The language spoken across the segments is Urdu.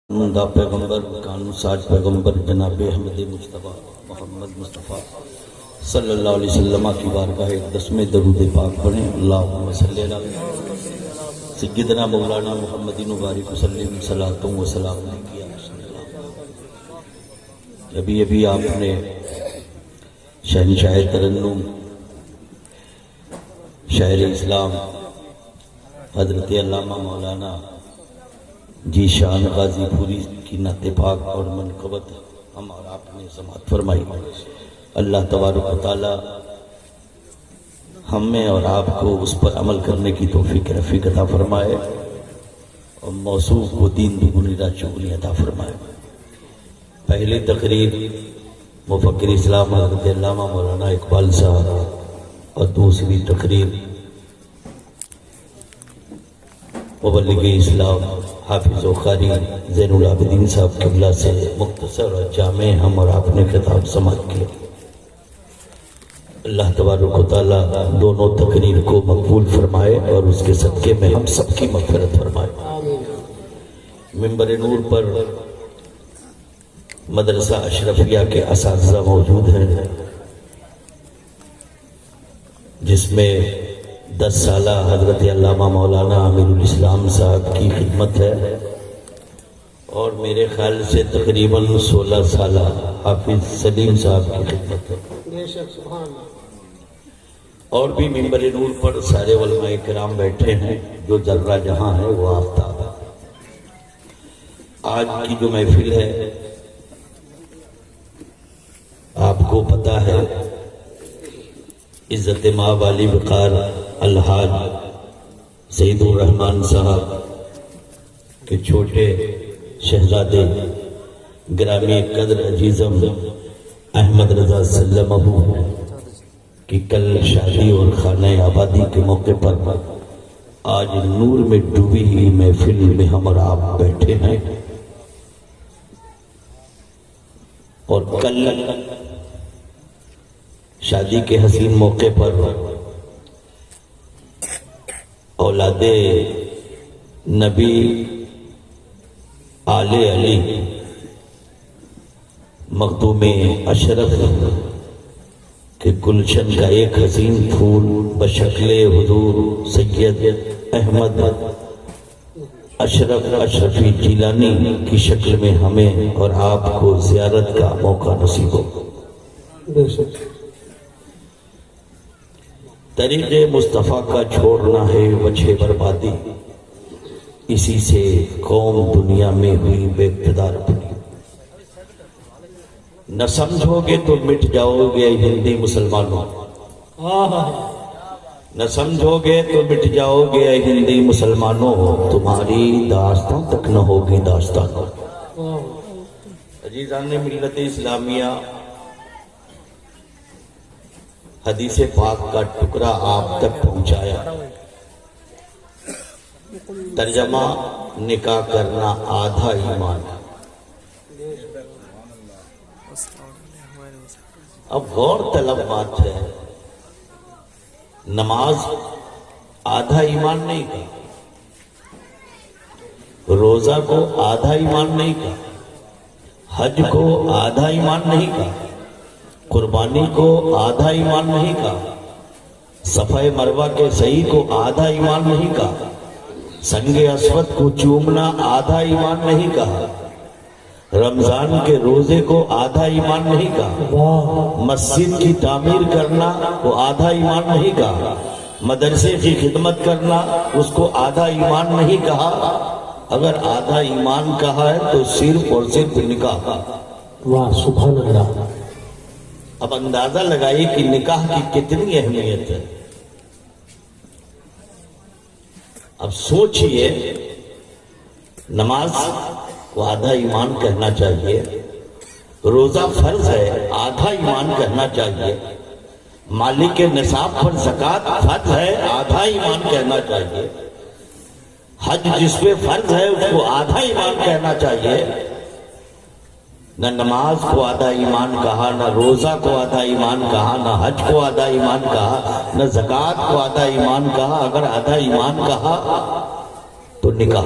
دا پیغمبر کانو ساج پیغمبر جناب احمد مصطفیٰ محمد مصطفیٰ صلی اللہ علیہ وسلم کی بارگاہ دسمیں درود پاک پڑھیں۔ اللہم صلی اللہ علیہ سیدنا مولانا محمد مبارک وسلم صلاۃ و سلام علیہ۔ ابھی آپ نے شہنشاہ ترنم شاعر اسلام حضرت علامہ مولانا جی شان غازی پوری کی نعت پاک اور منقبت ہمارا آپ نے سماعت فرمائی۔ اللہ تبارک و تعالی ہمیں اور آپ کو اس پر عمل کرنے کی توفیق رفیق عطا فرمائے اور موصوف کو دین دگنی رات چگنی عطا فرمائے۔ پہلی تقریر مفکر اسلام حضرت علامہ مولانا اقبال صاحب اور دوسری تقریر مبلغ اسلام حافظ و قاری زین العابدین صاحب قبلہ سے مختصر اور جامع ہم اور آپ نے خطاب سماعت کیا۔ اللہ تبارک و تعالی دونوں تقریر کو مقبول فرمائے اور اس کے صدقے میں ہم سب کی مغفرت فرمائے۔ منبر نور پر مدرسہ اشرفیہ کے اساتذہ موجود ہیں جس میں 10 سالہ حضرت علامہ مولانا امیر الاسلام صاحب کی خدمت ہے اور میرے خیال سے تقریباً 16 سالہ حافظ سلیم صاحب کی خدمت ہے، اور بھی منبر نور پر سارے علماء کرام بیٹھے ہیں۔ جو ذرہ جہاں ہے وہ آفتاب ہے۔ آج کی جو محفل ہے آپ کو پتہ ہے، عزت مآب علی وقار الحاج سید الرحمن صاحب کے چھوٹے شہزادے گرامی قدر عزیزم احمد رضا سلمہ کی کل شادی اور خانہ آبادی کے موقع پر آج نور میں ڈوبی ہوئی محفل میں ہم اور آپ بیٹھے ہیں، اور کل شادی کے حسین موقع پر اولاد نبی آل علی مخدوم اشرف کے گلشن کا ایک حسین پھول بشکل حضور سید احمد اشرف اشرفی جیلانی کی شکل میں ہمیں اور آپ کو زیارت کا موقع نصیب ہو۔ طریق مصطفیٰ کا چھوڑنا ہے وجہ بربادی، اسی سے قوم دنیا میں ہوئی بے اقتدار اپنی۔ نہ سمجھو گے تو مٹ جاؤ گے ہندی مسلمانوں، نہ سمجھو گے تو مٹ جاؤ گے ہندی مسلمانوں، تمہاری داستان تک نہ ہوگی داستان۔ عزیزان ملت اسلامیہ، حدیث پاک کا ٹکڑا آپ تک پہنچایا۔ ترجمہ: نکاح کرنا آدھا ایمان۔ اب غور طلب بات ہے، نماز آدھا ایمان نہیں کا، روزہ کو آدھا ایمان نہیں کا، حج کو آدھا ایمان نہیں کا، قربانی کو آدھا ایمان نہیں کا، صفا مروہ کے سعی کو آدھا ایمان نہیں کا، سنگ اسود کو چومنا آدھا ایمان نہیں کہا، رمضان کے روزے کو آدھا ایمان نہیں کہا، مسجد کی تعمیر کرنا وہ آدھا ایمان نہیں کہا، مدرسے کی خدمت کرنا اس کو آدھا ایمان نہیں کہا۔ اگر آدھا ایمان کہا ہے تو صرف اور صرف نکاح۔ واہ سبحان اللہ۔ اب اندازہ لگائیے کہ نکاح کی کتنی اہمیت ہے۔ اب سوچئے، نماز کو آدھا ایمان کہنا چاہیے، روزہ فرض ہے آدھا ایمان کہنا چاہیے، مالک نصاب پر زکوٰۃ فرض ہے آدھا ایمان کہنا چاہیے، حج جس پہ فرض ہے اس کو آدھا ایمان کہنا چاہیے۔ نہ نماز کو آدھا ایمان کہا، نہ روزہ کو آدھا ایمان کہا، نہ حج کو آدھا ایمان کہا، نہ زکوٰۃ کو آدھا ایمان کہا۔ اگر آدھا ایمان کہا تو نکاح۔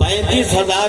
35,000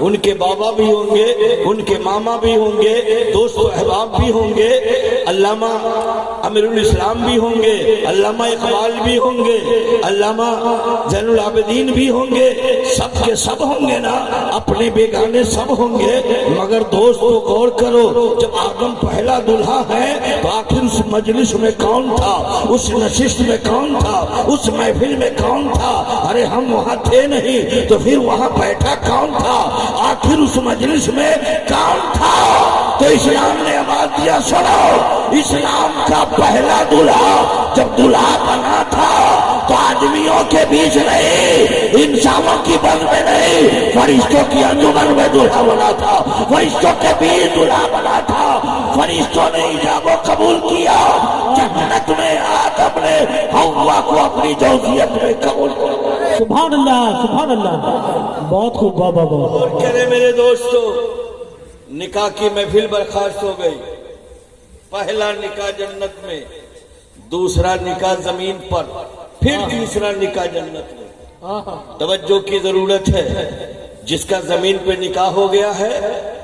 ان کے بابا بھی ہوں گے، ان کے ماما بھی ہوں گے، دوست و احباب بھی ہوں گے، علامہ امیر الاسلام بھی ہوں گے، علامہ اقبال بھی ہوں گے، علامہ زین العابدین بھی ہوں گے، سب کے سب ہوں گے نا، اپنے بیگانے سب ہوں گے، مگر دوستو غور کرو، جب آدم پہلا دلہا ہے تو آخر اس مجلس میں کون تھا، اس نشست میں کون تھا، اس محفل میں کون تھا؟ ارے ہم وہاں تھے نہیں تو پھر وہاں بیٹھا کون تھا؟ آخر اس مجلس میں کون تھا؟ تو اسلام نے آواز دیا، سنو، اسلام کا پہلا دلہا جب دلہا بنا تھا تو آدمیوں کے بیچ نہیں، انسانوں کی بن میں نہیں، فرشتوں کی انجمن میں دلہا بنا تھا، فرشتوں کے بیچ دلہا بنا تھا، فرشتوں نے ایجاب و قبول کیا، جنت میں آدم نے حوا کو اپنی زوجیت میں قبول کیا۔ سبحان اللہ، سبحان اللہ، بہت خوب، بابا بابا۔ اور کرے میرے دوستو، نکاح کی محفل برخاست ہو گئی، پہلا نکاح جنت میں، دوسرا نکاح زمین پر، پھر تیسرا نکاح جنت میں۔ توجہ کی ضرورت ہے، جس کا زمین پہ نکاح ہو گیا ہے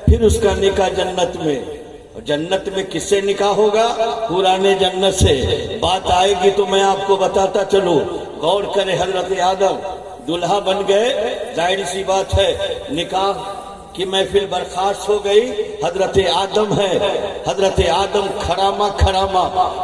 پھر اس کا نکاح جنت میں، اور جنت میں کس سے نکاح ہوگا؟ پرانے جنت سے۔ بات آئے گی تو میں آپ کو بتاتا چلوں، غور کرے، حضرت آدم دلہا بن گئے، ظاہر سی بات ہے نکاح کی محفل برخاست ہو گئی، حضرت آدم ہے، حضرت آدم کھرامہ کھرامہ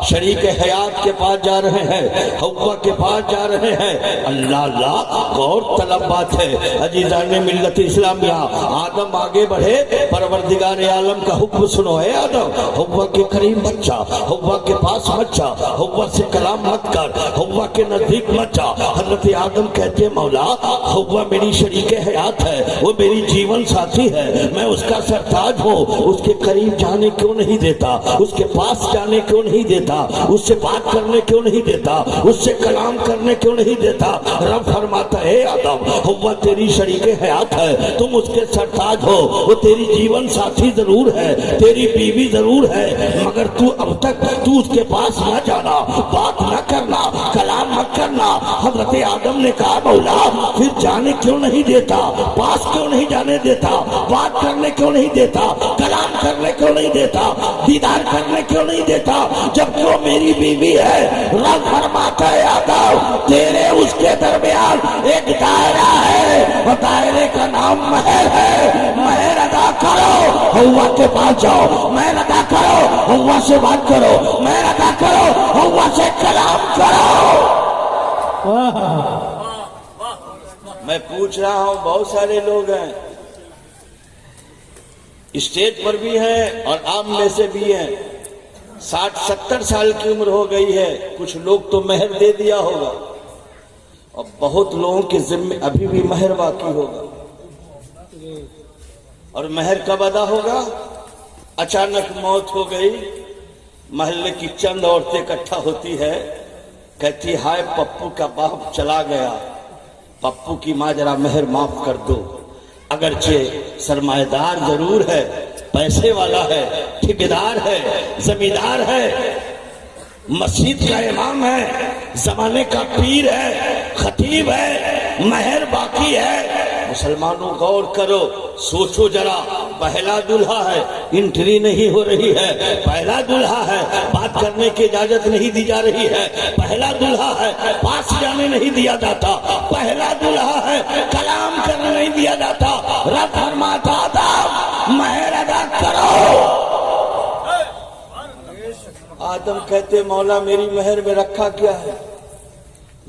شریک حیات کے پاس جا رہے ہیں، حوا کے پاس جا رہے ہیں، اللہ اللہ، غور طلب بات ہے عزیزان ملت اسلامیہ۔ آدم آگے بڑھے، پروردگار عالم کا حکم سنو، اے آدم حوا کے قریب مت جا، حوا کے پاس مت جا، حوا سے کلام مت کر، حوا کے نزدیک مت جا۔ حضرت آدم کہتے ہیں مولا، حوا میری شریک حیات ہے، وہ میری جیون ساتھی ہے، میں اس کا سرتاج ہوں، اس کے قریب جانے کیوں نہیں دیتا، اس کے پاس جانے کیوں نہیں دیتا، اس سے بات کرنے کیوں نہیں دیتا، اس سے کلام کرنے کیوں نہیں دیتا؟ رب فرماتا ہے آدم حوا تیری شریک حیات ہے، تم اس کے سرتاج ہو، وہ تیری جیون ساتھی ضرور ہے، تیری بیوی ضرور ہے، مگر تو اب تک تو اس کے پاس نہ جانا، بات نہ کرنا، کلام مت کرنا۔ حضرت آدم نے کہا مولا پھر جانے کیوں نہیں دیتا، پاس کیوں نہیں جانے دیتا، بات کرنے کیوں نہیں دیتا، کلام کرنے کیوں نہیں دیتا، دیدار کرنے کیوں نہیں دیتا، جب تو میری بیوی ہے؟ رب فرماتا ہے آدم تیرے اس کے درمیان ایک دائرہ ہے، وہ دائرے کا نام مہر ہے، مہر ادا کرو، حوا کے پاس جاؤ، مہر ادا کرو، حوا سے بات کرو، مہر ادا کرو، حوا سے کلام کرو۔ میں پوچھ رہا ہوں، بہت سارے لوگ ہیں اسٹیج پر بھی ہیں اور عام میں سے بھی ہیں، 60-70 سال کی عمر ہو گئی ہے، کچھ لوگ تو مہر دے دیا ہوگا، اور بہت لوگوں کے ذمہ ابھی بھی مہر باقی ہوگا۔ اور مہر کب ادا ہوگا؟ اچانک موت ہو گئی، محلے کی چند عورتیں اکٹھا ہوتی ہے، کہتی ہائے پپو کا باپ چلا گیا، پپو کی ماں ذرا مہر معاف کر دو۔ اگرچہ سرمایہ دار ضرور ہے، پیسے والا ہے، ٹھیکیدار ہے، زمیندار ہے، مسجد کا امام ہے، زمانے کا پیر ہے، خطیب ہے، مہر باقی ہے۔ مسلمانوں غور کرو، سوچو ذرا، پہلا دلہا ہے، انٹری نہیں ہو رہی ہے، پہلا دلہا ہے، بات کرنے کی اجازت نہیں دی جا رہی ہے، پہلا دلہا ہے، پاس جانے نہیں دیا جاتا، پہلا دلہا ہے، کلام کرنے نہیں دیا جاتا۔ رب فرماتا آدم مہر ادا کرو۔ آدم کہتے مولا میری مہر میں رکھا کیا ہے؟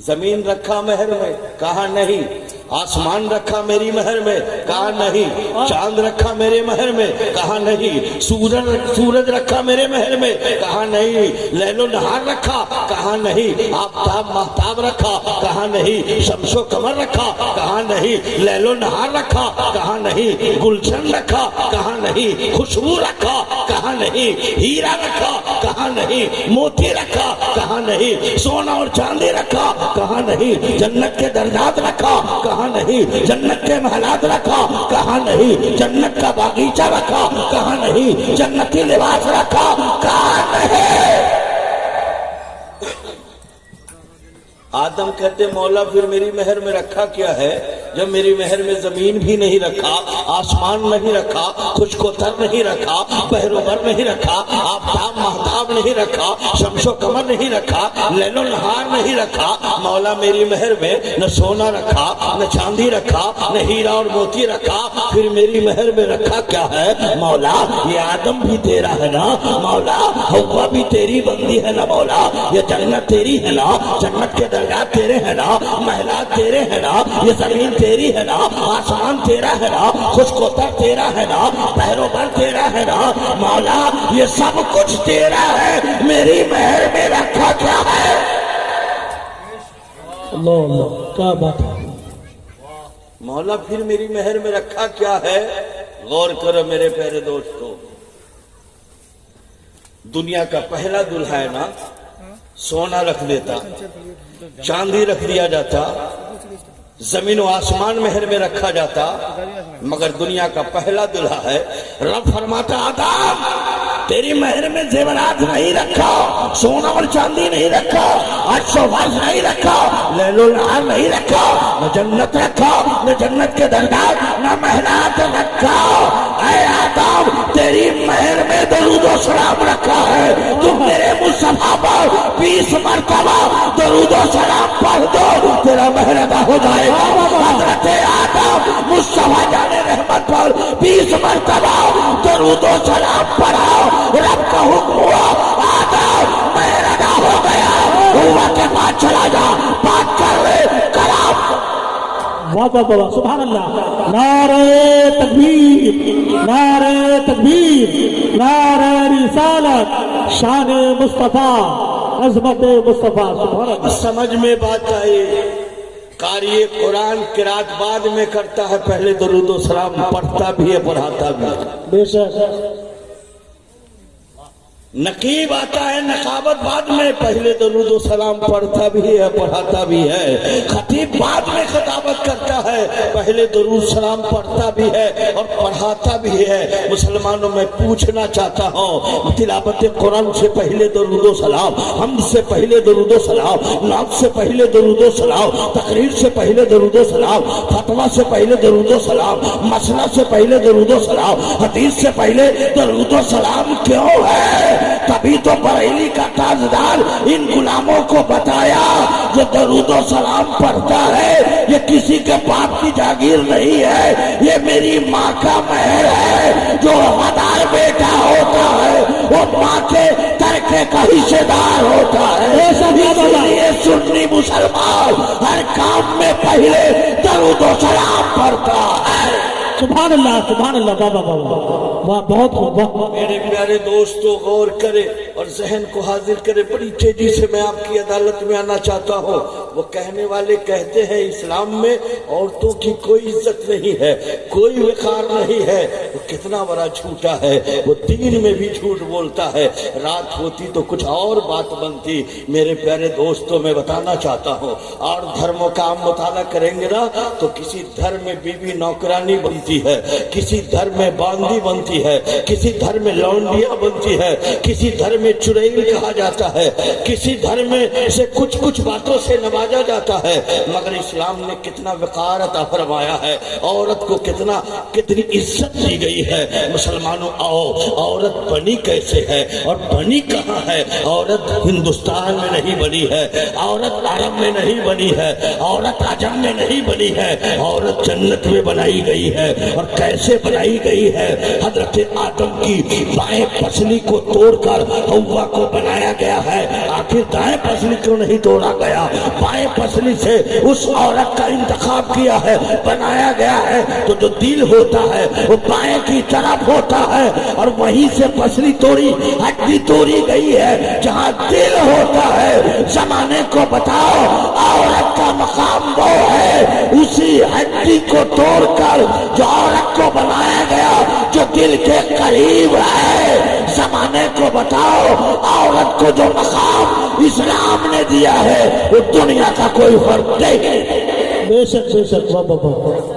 زمین رکھا مہر میں؟ کہا نہیں۔ آسمان رکھا میری مہر میں؟ کہا نہیں۔ چاند رکھا میرے مہر میں؟ کہا نہیں۔ سورج رکھا میرے مہر میں؟ کہا نہیں۔ لیل و نہار رکھا؟ کہا نہیں۔ آفتاب مہتاب رکھا؟ کہا نہیں۔ شمس و قمر رکھا؟ کہا نہیں۔ لیل و نہار رکھا؟ کہا نہیں۔ گلشن رکھا؟ کہا نہیں۔ خوشبو رکھا؟ کہا نہیں۔ ہیرا رکھا؟ کہا نہیں۔ موتی رکھا؟ کہا نہیں۔ سونا اور چاندی رکھا؟ کہا نہیں۔ جنت کے درجات رکھا؟ کہا نہیں۔ جنت کے محلات رکھا؟ کہا نہیں۔ جنت کا باغیچہ رکھا؟ کہا نہیں۔ جنتی لباس رکھا؟ کہا نہیں۔ آدم کہتے مولا پھر میری مہر میں رکھا کیا ہے؟ جب میری مہر میں زمین بھی نہیں رکھا، آسمان نہیں رکھا، خشک و تر نہیں رکھا، بحر و بر نہیں رکھا، آفتاب مہتاب نہیں رکھا، شمس و قمر نہیں رکھا، لیل و نہار نہیں رکھا، مولا میری مہر میں نہ سونا رکھا، نہ چاندی رکھا، نہ ہیرا اور موتی رکھا، پھر میری مہر میں رکھا کیا ہے؟ مولا یہ آدم بھی تیرا ہے نا مولا، حوا بھی تیری بندی ہے نا مولا، یہ جنت تیری ہے نا، جنت کے درجات تیرے ہیں نا، محلات تیرے ہیں نا، یہ زمین تیری ہے نا، آسمان تیرا ہے نا، خشک و تر تیرا ہے نا، بحر و بر تیرا ہے نا مولا، یہ سب کچھ تیرا ہے، میری مہر میں رکھا کیا ہے؟ اللہ اللہ کیا بات ہے مولا پھر میری مہر میں رکھا کیا ہے؟ غور کرو میرے پیارے دوستو، دنیا کا پہلا دلہا ہے نا، سونا رکھ دیتا، چاندی رکھ دیا جاتا، زمین و آسمان مہر میں رکھا جاتا، مگر دنیا کا پہلا دلہا ہے۔ رب فرماتا آدم تیری مہر میں زیورات نہیں رکھا، سونا اور چاندی نہیں رکھا، عرش و فرش نہیں رکھا، لیل و نہار نہیں رکھا، نہ جنت رکھا، نہ جنت کے درجات، نہ محلات رکھا، اے آدم تیری مہر میں درود و سلام رکھا ہے، تم میرے مصطفیٰ پر 20 مرتبہ درود و سلام پڑھ دو، تیرا مہر ادا ہو جائے گا۔ حضرت آدم مصطفیٰ جان رحمت پر 20 مرتبہ درود و سلام پڑھا، رب کا حکم ہوا آدم مہر ادا ہو گیا، ہوا کے پاس چلا جا، بات کر لے کلام۔ واہ واہ واہ سبحان اللہ، نعرہ تکبیر، نعرہ تکبیر، نعرہ رسالت، شان مصطفیٰ، عظمت مصطفیٰ، سبحان اللہ۔ سمجھ میں بات آئی، قاری قرآن قرات بعد میں کرتا ہے، پہلے درود و سلام پڑھتا بھی ہے، پڑھاتا بھی ہے۔ بے شک نقیب آتا ہے نقابت بعد میں، پہلے درود و سلام پڑھتا بھی ہے، پڑھاتا بھی ہے۔ خطیب بعد میں خطابت کرتا ہے، پہلے درود سلام پڑھتا بھی ہے اور پڑھاتا بھی ہے۔ مسلمانوں میں پوچھنا چاہتا ہوں، تلاوت قرآن سے پہلے درود و سلام، حمد سے پہلے درود و سلام، نعت سے پہلے درود و سلام، تقریر سے پہلے درود و سلام، فتویٰ سے پہلے درود و سلام، مسئلہ سے پہلے درود و سلام، حدیث سے پہلے درود و سلام کیوں ہے؟ تبھی تو بریلی کا تاجدار ان غلاموں کو بتایا، جو درود و سلام پڑھتا ہے یہ کسی کے باپ کی جاگیر نہیں ہے، یہ میری ماں کا مہر ہے۔ جو وفادار بیٹا ہوتا ہے وہ ماں کے ترکے کا حصے دار ہوتا ہے، اس لیے سنی مسلمان ہر کام میں پہلے درود و سلام پڑھتا ہے۔ سبحان اللہ سبحان اللہ، بابا بابا واہ بہت خوب۔ میرے پیارے دوستو غور کرے اور ذہن کو حاضر کرے، بڑی تیزی سے میں آپ کی عدالت میں آنا چاہتا ہوں۔ وہ کہنے والے کہتے ہیں اسلام میں عورتوں کی کوئی عزت نہیں ہے، کوئی وقار نہیں ہے، وہ کتنا بڑا جھوٹا ہے، وہ دین میں بھی جھوٹ بولتا ہے۔ رات ہوتی تو کچھ اور بات بنتی۔ میرے پیارے دوستو میں بتانا چاہتا ہوں، اور دھرموں کا ہم مطالعہ کریں گے نا تو کسی دھرم میں بیوی نوکرانی بنتی ہے، کسی دھرم میں باندی بنتی ہے، کسی دھرم میں لونڈیاں بنتی ہے، کسی دھرم میں چڑیل کہا جاتا ہے، کسی دھرم میں سے کچھ باتوں سے نوازا جاتا ہے، مگر اسلام نے کتنا وقار عطا فرمایا ہے، عورت کو کتنی عزت دی گئی ہے۔ مسلمانوں آؤ، عورت بنی کیسے ہے اور بنی کہاں ہے؟ عورت ہندوستان میں نہیں بنی ہے، عورت عرب میں نہیں بنی ہے، عورت عجم میں نہیں بنی ہے، عورت جنت میں بنائی گئی ہے۔ اور کیسے بنائی گئی ہے؟ حضرت آدم کی بائیں پسلی کو توڑ کر حوا کو بنایا گیا ہے۔ آخر دائیں پسلی کیوں نہیں توڑا گیا؟ بائیں پسلی سے اس عورت کا انتخاب کیا ہے، بنایا گیا ہے، تو جو دل ہوتا ہے وہ بائیں کی طرف ہوتا ہے، اور وہیں سے پسلی توڑی، ہڈی توڑی گئی ہے جہاں دل ہوتا ہے۔ زمانے کو بتاؤ عورت کا مقام وہ ہے، اسی ہڈی کو توڑ کر جو عورت کو بنایا گیا جو دل کے قریب ہے۔ زمانے کو بتاؤ عورت کو جو مقام اسلام نے دیا ہے وہ دنیا کا کوئی فرق نہیں۔ بے شک بے شک، واہ واہ واہ،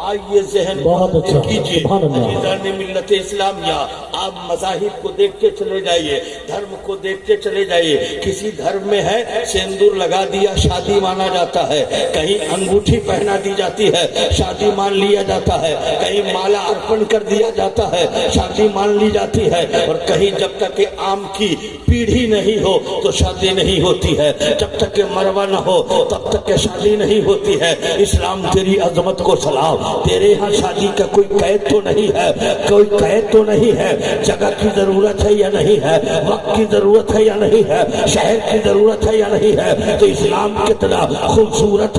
آئیے ذہن بہت اچھا، کیجیے، سبحان اللہ۔ عزیزان ملت اسلامیہ آپ مذاہب کو دیکھتے چلے جائیے, دھرم کو دیکھتے چلے جائیے. کسی دھرم میں ہے سندور لگا دیا شادی مانا جاتا ہے, کہیں انگوٹھی پہنا دی جاتی ہے شادی مان لیا جاتا ہے, کہیں مالا ارپن کر دیا جاتا ہے شادی مان لی جاتی ہے, اور کہیں جب تک کہ آم کی پیڑھی نہیں ہو تو شادی نہیں ہوتی ہے, جب تک کہ مروا نہ ہو تب تک کہ شادی نہیں ہوتی ہے. اسلام تیری عظمت کو سلام. تیرے یہاں شادی کا کوئی قید تو نہیں ہے, کوئی قید تو نہیں ہے, جگہ کی ضرورت ہے یا نہیں ہے, وقت کی ضرورت ہے یا نہیں ہے, شہر کی ضرورت ہے یا نہیں ہے. تو اسلام کتنا خوبصورت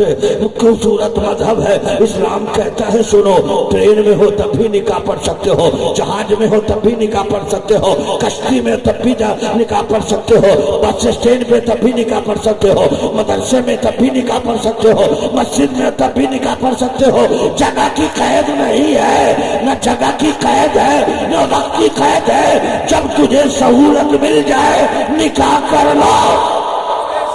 مذہب ہے. اسلام کہتا ہے سنو, ٹرین میں ہو تب بھی نکاح پڑھ سکتے ہو, جہاز میں ہو تب بھی نکاح پڑھ سکتے ہو, کشتی میں تب بھی نکاح پڑھ سکتے ہو, بس اسٹینڈ پہ تب بھی نکاح پڑھ سکتے ہو, مدرسے میں تب بھی نکاح پڑھ سکتے ہو, مسجد میں تب بھی نکاح پڑھ سکتے ہو. جگہ کی قید نہیں ہے, نہ جگہ کی قید ہے نہ وقت کی قید ہے. جب تجھے سہولت مل جائے نکاح کر لو.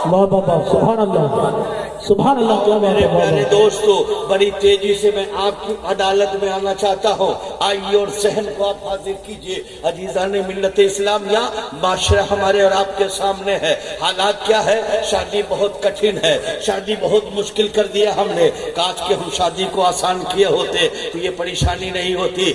واہ واہ واہ, سبحان اللہ سبحان اللہ. کیا میرے دوستو, بڑی تیزی سے میں آپ کی عدالت میں آنا چاہتا ہوں. آئیے اور ذہن کو آپ حاضر کیجئے. عزیزان ملت اسلام, یا معاشرہ ہمارے اور آپ کے سامنے ہے. حالات کیا ہے؟ شادی بہت کٹھن ہے, شادی بہت مشکل کر دیا ہم نے. کاش کہ ہم شادی کو آسان کیے ہوتے تو یہ پریشانی نہیں ہوتی.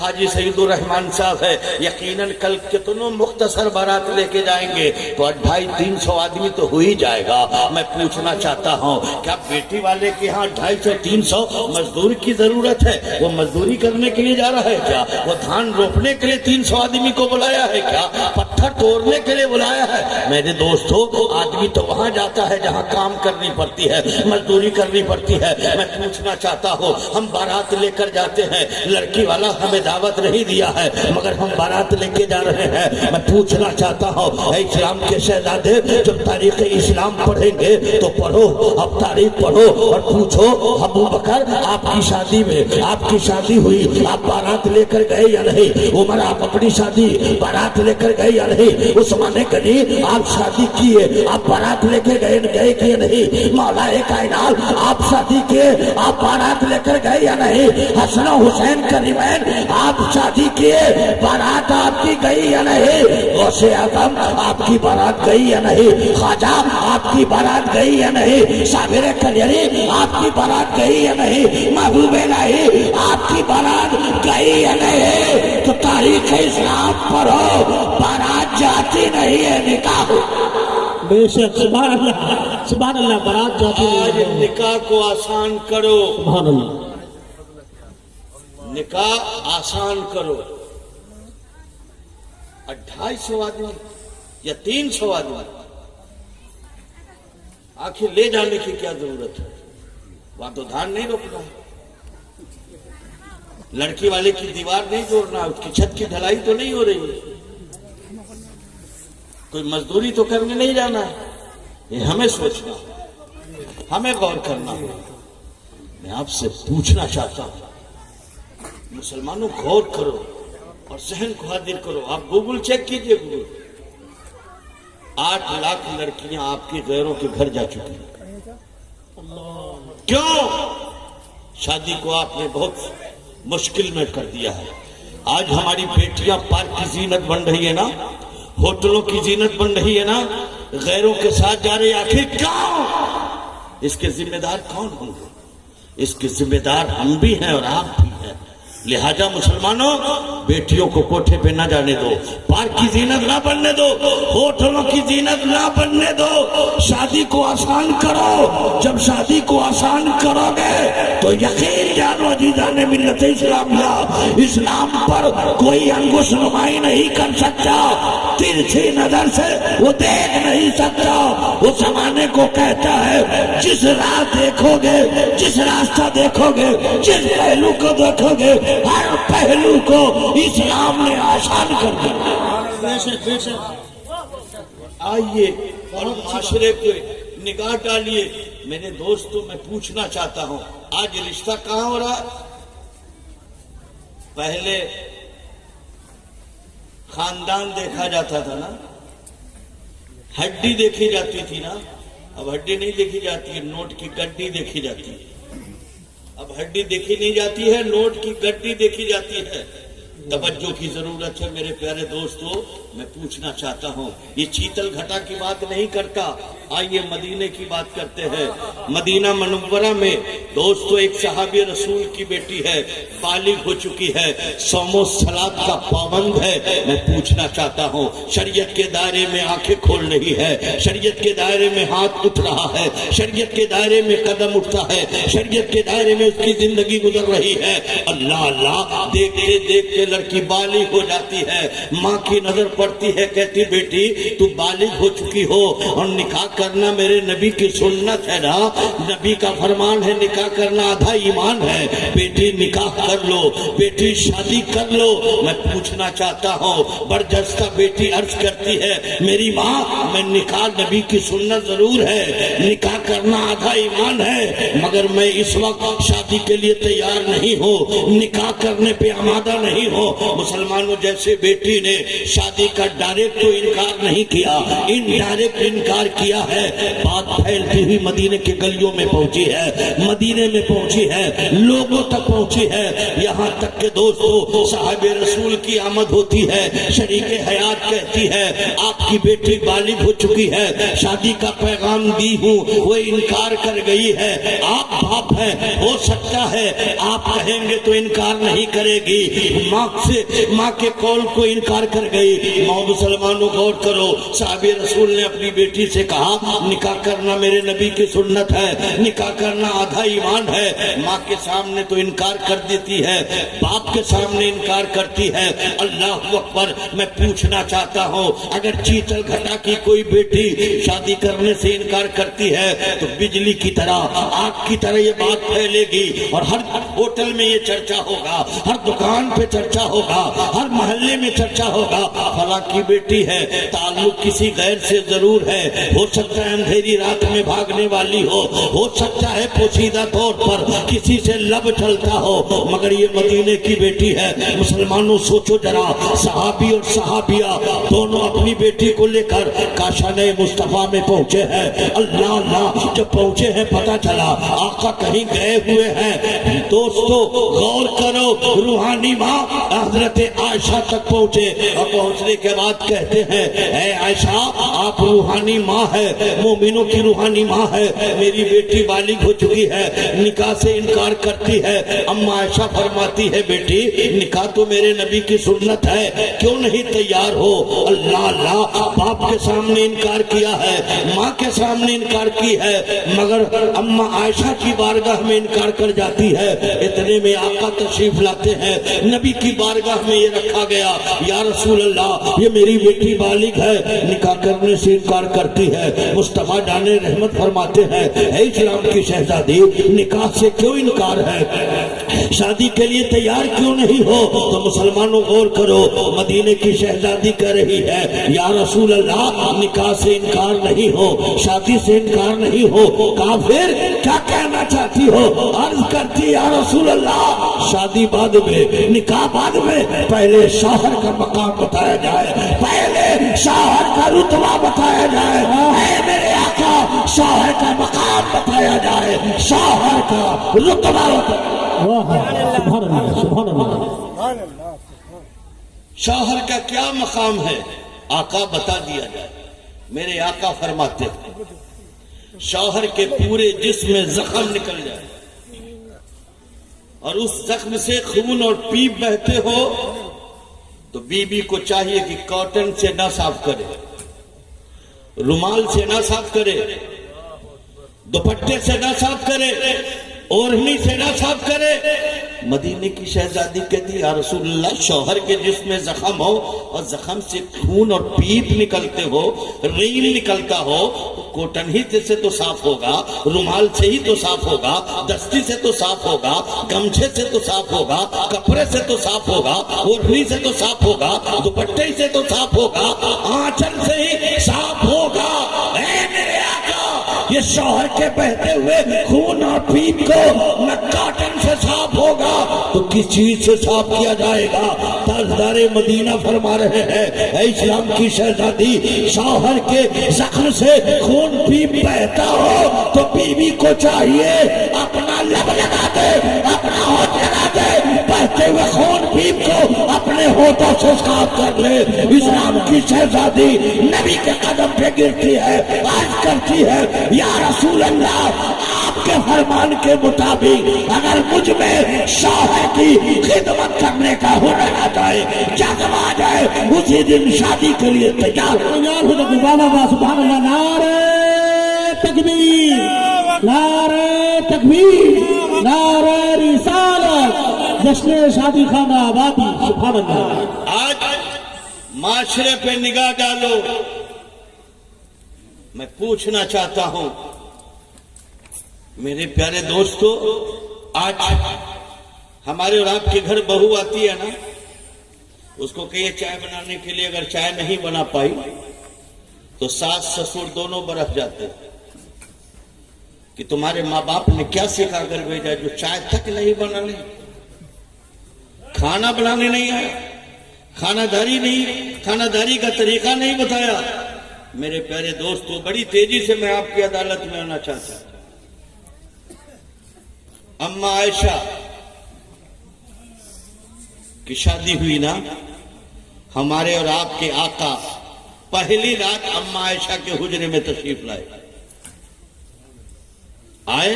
حاجی سعید الرحمان صاحب ہے, یقیناً کل کتنوں مختصر بارات لے کے جائیں گے تو 250-300 آدمی تو ہو ہی جائے گا. میں پوچھنا چاہتا ہوں, کیا بیٹی والے کے ہاں 250-300 مزدور کی ضرورت ہے؟ وہ مزدوری کرنے کے لیے جا رہا ہے کیا؟ وہ دھان روپنے کے لیے 300 آدمی کو بلایا ہے کیا؟ پتھر توڑنے کے لیے بلایا ہے؟ میرے دوستو, آدمی تو وہاں جاتا ہے جہاں کام کرنی پڑتی ہے, مزدوری کرنی پڑتی ہے. میں پوچھنا چاہتا ہوں, ہم بارات لے کر جاتے ہیں, لڑکی والا ہمیں دعوت نہیں دیا ہے مگر ہم بارات لے کے جا رہے ہیں. میں پوچھنا چاہتا ہوں, اے اسلام کے شہزادے, جب تاریخ اسلام پڑھیں گے تو پڑھو, اب تاریخ پڑھو اور پوچھو, ابو بکر آپ کی شادی میں, آپ کی شادی ہوئی, آپ بارات لے کر گئے یا نہیں؟ عمر آپ اپنی شادی بارات لے کر گئے یا نہیں؟ عثمان غنی آپ شادی کیے, آپ بارات لے کے گئے کہ نہیں؟ مولا کائنات آپ شادی کیے, آپ بارات لے کر گئے یا نہیں؟ حسن و حسین کریمین آپ شادی کیے, بارات آپ کی گئی یا نہیں؟ غوث اعظم آپ کی بارات گئی یا نہیں؟ خواجہ آپ کی بارات گئی یا نہیں؟ صابر کلیری آپ کی بارات گئی یا نہیں؟ محبوب الہی آپ کی بارات گئی یا نہیں؟ تو تاریخ اسلام پڑھو, بارات جاتی نہیں ہے, نکاح. بے شک, سبحان اللہ سبحان اللہ. بارات جاتی آج نکاح کو آسان کرو, سبحان اللہ. نکاح آسان کرو. 250 آدمی یا 300 آدمی آخر لے جانے کی کیا ضرورت ہے؟ وہاں تو دھان نہیں روکنا, لڑکی والے کی دیوار نہیں توڑنا, اس کی چھت کی ڈھلائی تو نہیں ہو رہی, کوئی مزدوری تو کرنے نہیں جانا ہے. یہ ہمیں سوچنا, ہمیں غور کرنا. میں آپ سے پوچھنا چاہتا ہوں, مسلمانوں غور کرو اور ذہن کو حاضر کرو. آپ گوگل چیک کیجئے, گوگل 8 لاکھ لڑکیاں آپ کی غیروں کے گھر جا چکی ہیں. کیوں؟ شادی کو آپ نے بہت مشکل میں کر دیا ہے. آج ہماری بیٹیاں پارک کی زینت بن رہی ہے نا, ہوٹلوں کی زینت بن رہی ہے نا, غیروں کے ساتھ جا رہے. آخر کیوں؟ اس کے ذمہ دار کون ہوں گے؟ اس کے ذمہ دار ہم بھی ہیں اور آپ بھی ہیں. لہذا مسلمانوں, بیٹیوں کو کوٹھے پہ نہ جانے دو, پارک کی زینت نہ بننے دو, ہوٹلوں کی زینت نہ بننے دو. شادی کو آسان کرو. جب شادی کو آسان کرو گے تو یقین جانو عزیزان ملت اسلامیہ, اسلام پر کوئی انگوش نمائی نہیں کر سکتا, ترچھی نظر سے وہ دیکھ نہیں سکتا. وہ زمانے کو کہتا ہے, جس راہ دیکھو گے, جس راستہ دیکھو گے, جس پہلو کو دیکھو گے, ہر پہلو کو اسلام نے آسان کر دیا. آئیے اور معاشرے کو نگاہ ڈالیے. میرے دوستوں, میں پوچھنا چاہتا ہوں, آج رشتہ کہاں ہو رہا ہے؟ پہلے خاندان دیکھا جاتا تھا نا, ہڈی دیکھی جاتی تھی نا. اب ہڈی نہیں دیکھی جاتی ہے, نوٹ کی گڈی دیکھی جاتی ہے. اب ہڈی دیکھی نہیں جاتی ہے, نوٹ کی گڈی دیکھی جاتی ہے. توجہ کی ضرورت ہے میرے پیارے دوستو. میں پوچھنا چاہتا ہوں, یہ چیتل گھٹا کی بات نہیں کرتا, آئیے مدینے کی بات کرتے ہیں. مدینہ منورہ میں دوستو ایک صحابی رسول کی بیٹی ہے, بالغ ہو چکی ہے, صوم و صلات کا پابند ہے. میں پوچھنا چاہتا ہوں, شریعت کے دائرے میں آنکھیں کھول رہی ہے, شریعت کے دائرے میں ہاتھ اٹھ رہا ہے, شریعت کے دائرے میں قدم اٹھتا ہے, شریعت کے دائرے میں اس کی زندگی گزر رہی ہے. اللہ اللہ, دیکھتے دیکھتے لڑکی بالغ ہو جاتی ہے. ماں کی نظر پڑتی ہے, کہتی بیٹی تو بالغ ہو چکی ہو اور نکاح کرنا میرے نبی کی سنت ہے نا, نبی کا فرمان ہے نکاح کرنا آدھا ایمان ہے. بیٹی نکاح کر لو, بیٹی شادی کر لو. میں پوچھنا چاہتا ہوں, برجستہ بیٹی عرض کرتی ہے میری ماں میں نکاح نبی کی سنت ضرور ہے, نکاح کرنا آدھا ایمان ہے, مگر میں اس وقت شادی کے لیے تیار نہیں ہوں, نکاح کرنے پہ آمادہ نہیں ہوں. مسلمانوں جیسے بیٹی نے شادی کا ڈائریکٹ تو انکار نہیں کیا, انڈائریکٹ انکار کیا ہے. بات پھیلتی ہوئی مدینے کے گلیوں میں پہنچی ہے, مدینے میں پہنچی ہے, لوگوں تک پہنچی ہے. یہاں تک کہ دوستو صاحب رسول کی آمد ہوتی ہے, شریک حیات کہتی ہے آپ کی بیٹی بالغ ہو چکی ہے, شادی کا پیغام دی ہوں, وہ انکار کر گئی ہے. آپ باپ ہیں, ہو سکتا ہے آپ کہیں گے تو انکار نہیں کرے گی. ماں کے قول کو انکار کر گئی. مسلمانوں غور کرو, صاحب رسول نے اپنی بیٹی سے کہا نکاح کرنا میرے نبی کی سنت ہے, نکاح کرنا آدھا ایمان ہے. ماں کے سامنے تو انکار کر دیتی ہے, باپ کے سامنے انکار کرتی ہے. اللہ اکبر. میں پوچھنا چاہتا ہوں, اگر چیتل گھٹا کی کوئی بیٹی شادی کرنے سے انکار کرتی ہے تو بجلی کی طرح, آگ کی طرح یہ بات پھیلے گی اور ہر ہوٹل میں یہ چرچا ہوگا, ہر دکان پہ چرچا ہوگا, ہر محلے میں چرچا ہوگا. فلاں کی بیٹی ہے, تعلق کسی غیر سے ضرور ہے, ہو سکتا ہے اندھیری رات میں بھاگنے والی ہو سکتا ہے پوشیدہ طور پر کسی سے لب چلتا ہو, مگر یہ مدینے کی بیٹی ہے. مسلمانوں سوچو ذرا, صحابی اور صحابیہ دونوں اپنی بیٹی کو لے کر کاشانہ مصطفیٰ میں پہنچے ہیں. اللہ اللہ, جب پہنچے ہیں پتہ چلا آقا کہیں گئے ہوئے ہیں. دوستو غور کرو, روحانی ماں حضرت عائشہ تک پہنچے اور پہنچنے کے بعد کہتے ہیں اے عائشہ آپ روحانی ماں ہے, مومنوں کی روحانی ماں ہے, میری بیٹی بالغ ہو چکی ہے, نکاح سے انکار کرتی ہے. اما عائشہ فرماتی ہے بیٹی نکاح تو میرے نبی کی سنت ہے, کیوں نہیں تیار ہو. اللہ اللہ, باپ کے سامنے انکار کیا ہے, ماں کے سامنے انکار کی ہے, مگر اما عائشہ کی بارگاہ میں انکار کر جاتی ہے. اتنے میں آقا تشریف لاتے ہیں, نبی کی بارگاہ میں یہ رکھا گیا, یا رسول اللہ یہ میری بیٹی بالغ ہے, نکاح کرنے سے انکار کرتی ہے. مصطفیٰ جان رحمت فرماتے ہیں اے اسلام کی شہزادی نکاح سے کیوں انکار ہے, شادی کے لیے تیار کیوں نہیں ہو. تو مسلمانوں غور کرو, مدینے کی شہزادی کہہ رہی ہے یا رسول اللہ نکاح سے انکار نہیں ہو, شادی سے انکار نہیں ہو. کافر کیا کہنا چاہتی ہو؟ عرض کرتی یا رسول اللہ شادی بعد میں, نکاح بعد میں, پہلے شوہر کا مقام بتایا جائے, پہلے شوہر کا رتبہ بتایا جائے. اے میرے آقا شوہر کا مقام بتایا جائے, شوہر کا رتبہ سبحان اللہ سبحان اللہ. شوہر کا کیا مقام ہے آقا بتا دیا جائے. میرے آقا فرماتے ہیں شوہر کے پورے جسم میں زخم نکل جائے اور اس زخم سے خون اور پیپ بہتے ہو تو بیوی کو چاہیے کہ کاٹن سے نہ صاف کرے, رومال سے نہ صاف کرے, دوپٹے سے نہ صاف کرے, اوڑھنی سے نہ صاف کرے. مدینے کی شہزادی کہتی یا رسول اللہ شوہر کے جسم میں زخم ہو اور زخم سے خون اور پیپ نکلتے ہو, ریل نکلتا ہو, کوٹن ہی سے تو صاف ہوگا, رومال سے ہی تو صاف ہوگا, دستی سے تو صاف ہوگا, گمچھے سے تو صاف ہوگا, کپڑے سے تو صاف ہوگا, اوڑھنی سے تو صاف ہوگا, دوپٹے سے تو صاف ہوگا, آنچل سے ہی صاف ہوگا. اے میرے آقا یہ شوہر کے بہتے ہوئے خون اور پیپ کو نہ کاٹن سے صاف ہوگا تو کس چیز سے صاف کیا جائے گا. تاجدار مدینہ فرما رہے ہیں اے اسلام کی شہزادی شوہر کے زخم سے خون پیپ بہتا ہو تو بیوی کو چاہیے اپنا لب لگا دے, اپنا ہاتھ لگا دے, بہتے ہوئے خون پیپ کو اپنے ہونٹوں سے صاف کر لے. اسلام کی شہزادی نبی کے قدم پہ گرتی ہے, عرض کرتی ہے یا رسول اللہ آپ کے فرمان کے مطابق اگر مجھ میں شوہر کی خدمت کرنے کا ہنر آ جائے, جذب آ جائے, اسی دن شادی کے لیے تیار ہو جائے. سبحان اللہ. نعرہ تکبیر, نعرہ تکبیر, نعرہ رسالت, جشن شادی خانہ آبادی. سبحان اللہ. آج معاشرے پہ نگاہ ڈالو. میں پوچھنا چاہتا ہوں میرے پیارے دوستو, آج ہمارے اور آپ کے گھر بہو آتی ہے نا, اس کو کہیے چائے بنانے کے لیے, اگر چائے نہیں بنا پائی تو ساس سسر دونوں برف جاتے کہ تمہارے ماں باپ نے کیا سکھا کر بھیجا جو چائے تک نہیں بنانے, کھانا بنانے نہیں آیا, کھانا داری کا طریقہ نہیں بتایا. میرے پیارے دوستو, بڑی تیزی سے میں آپ کی عدالت میں آنا چاہتا ہوں. اما عائشہ کی شادی ہوئی نا, ہمارے اور آپ کے آقا پہلی رات اما عائشہ کے حجرے میں تشریف لائے. آئے,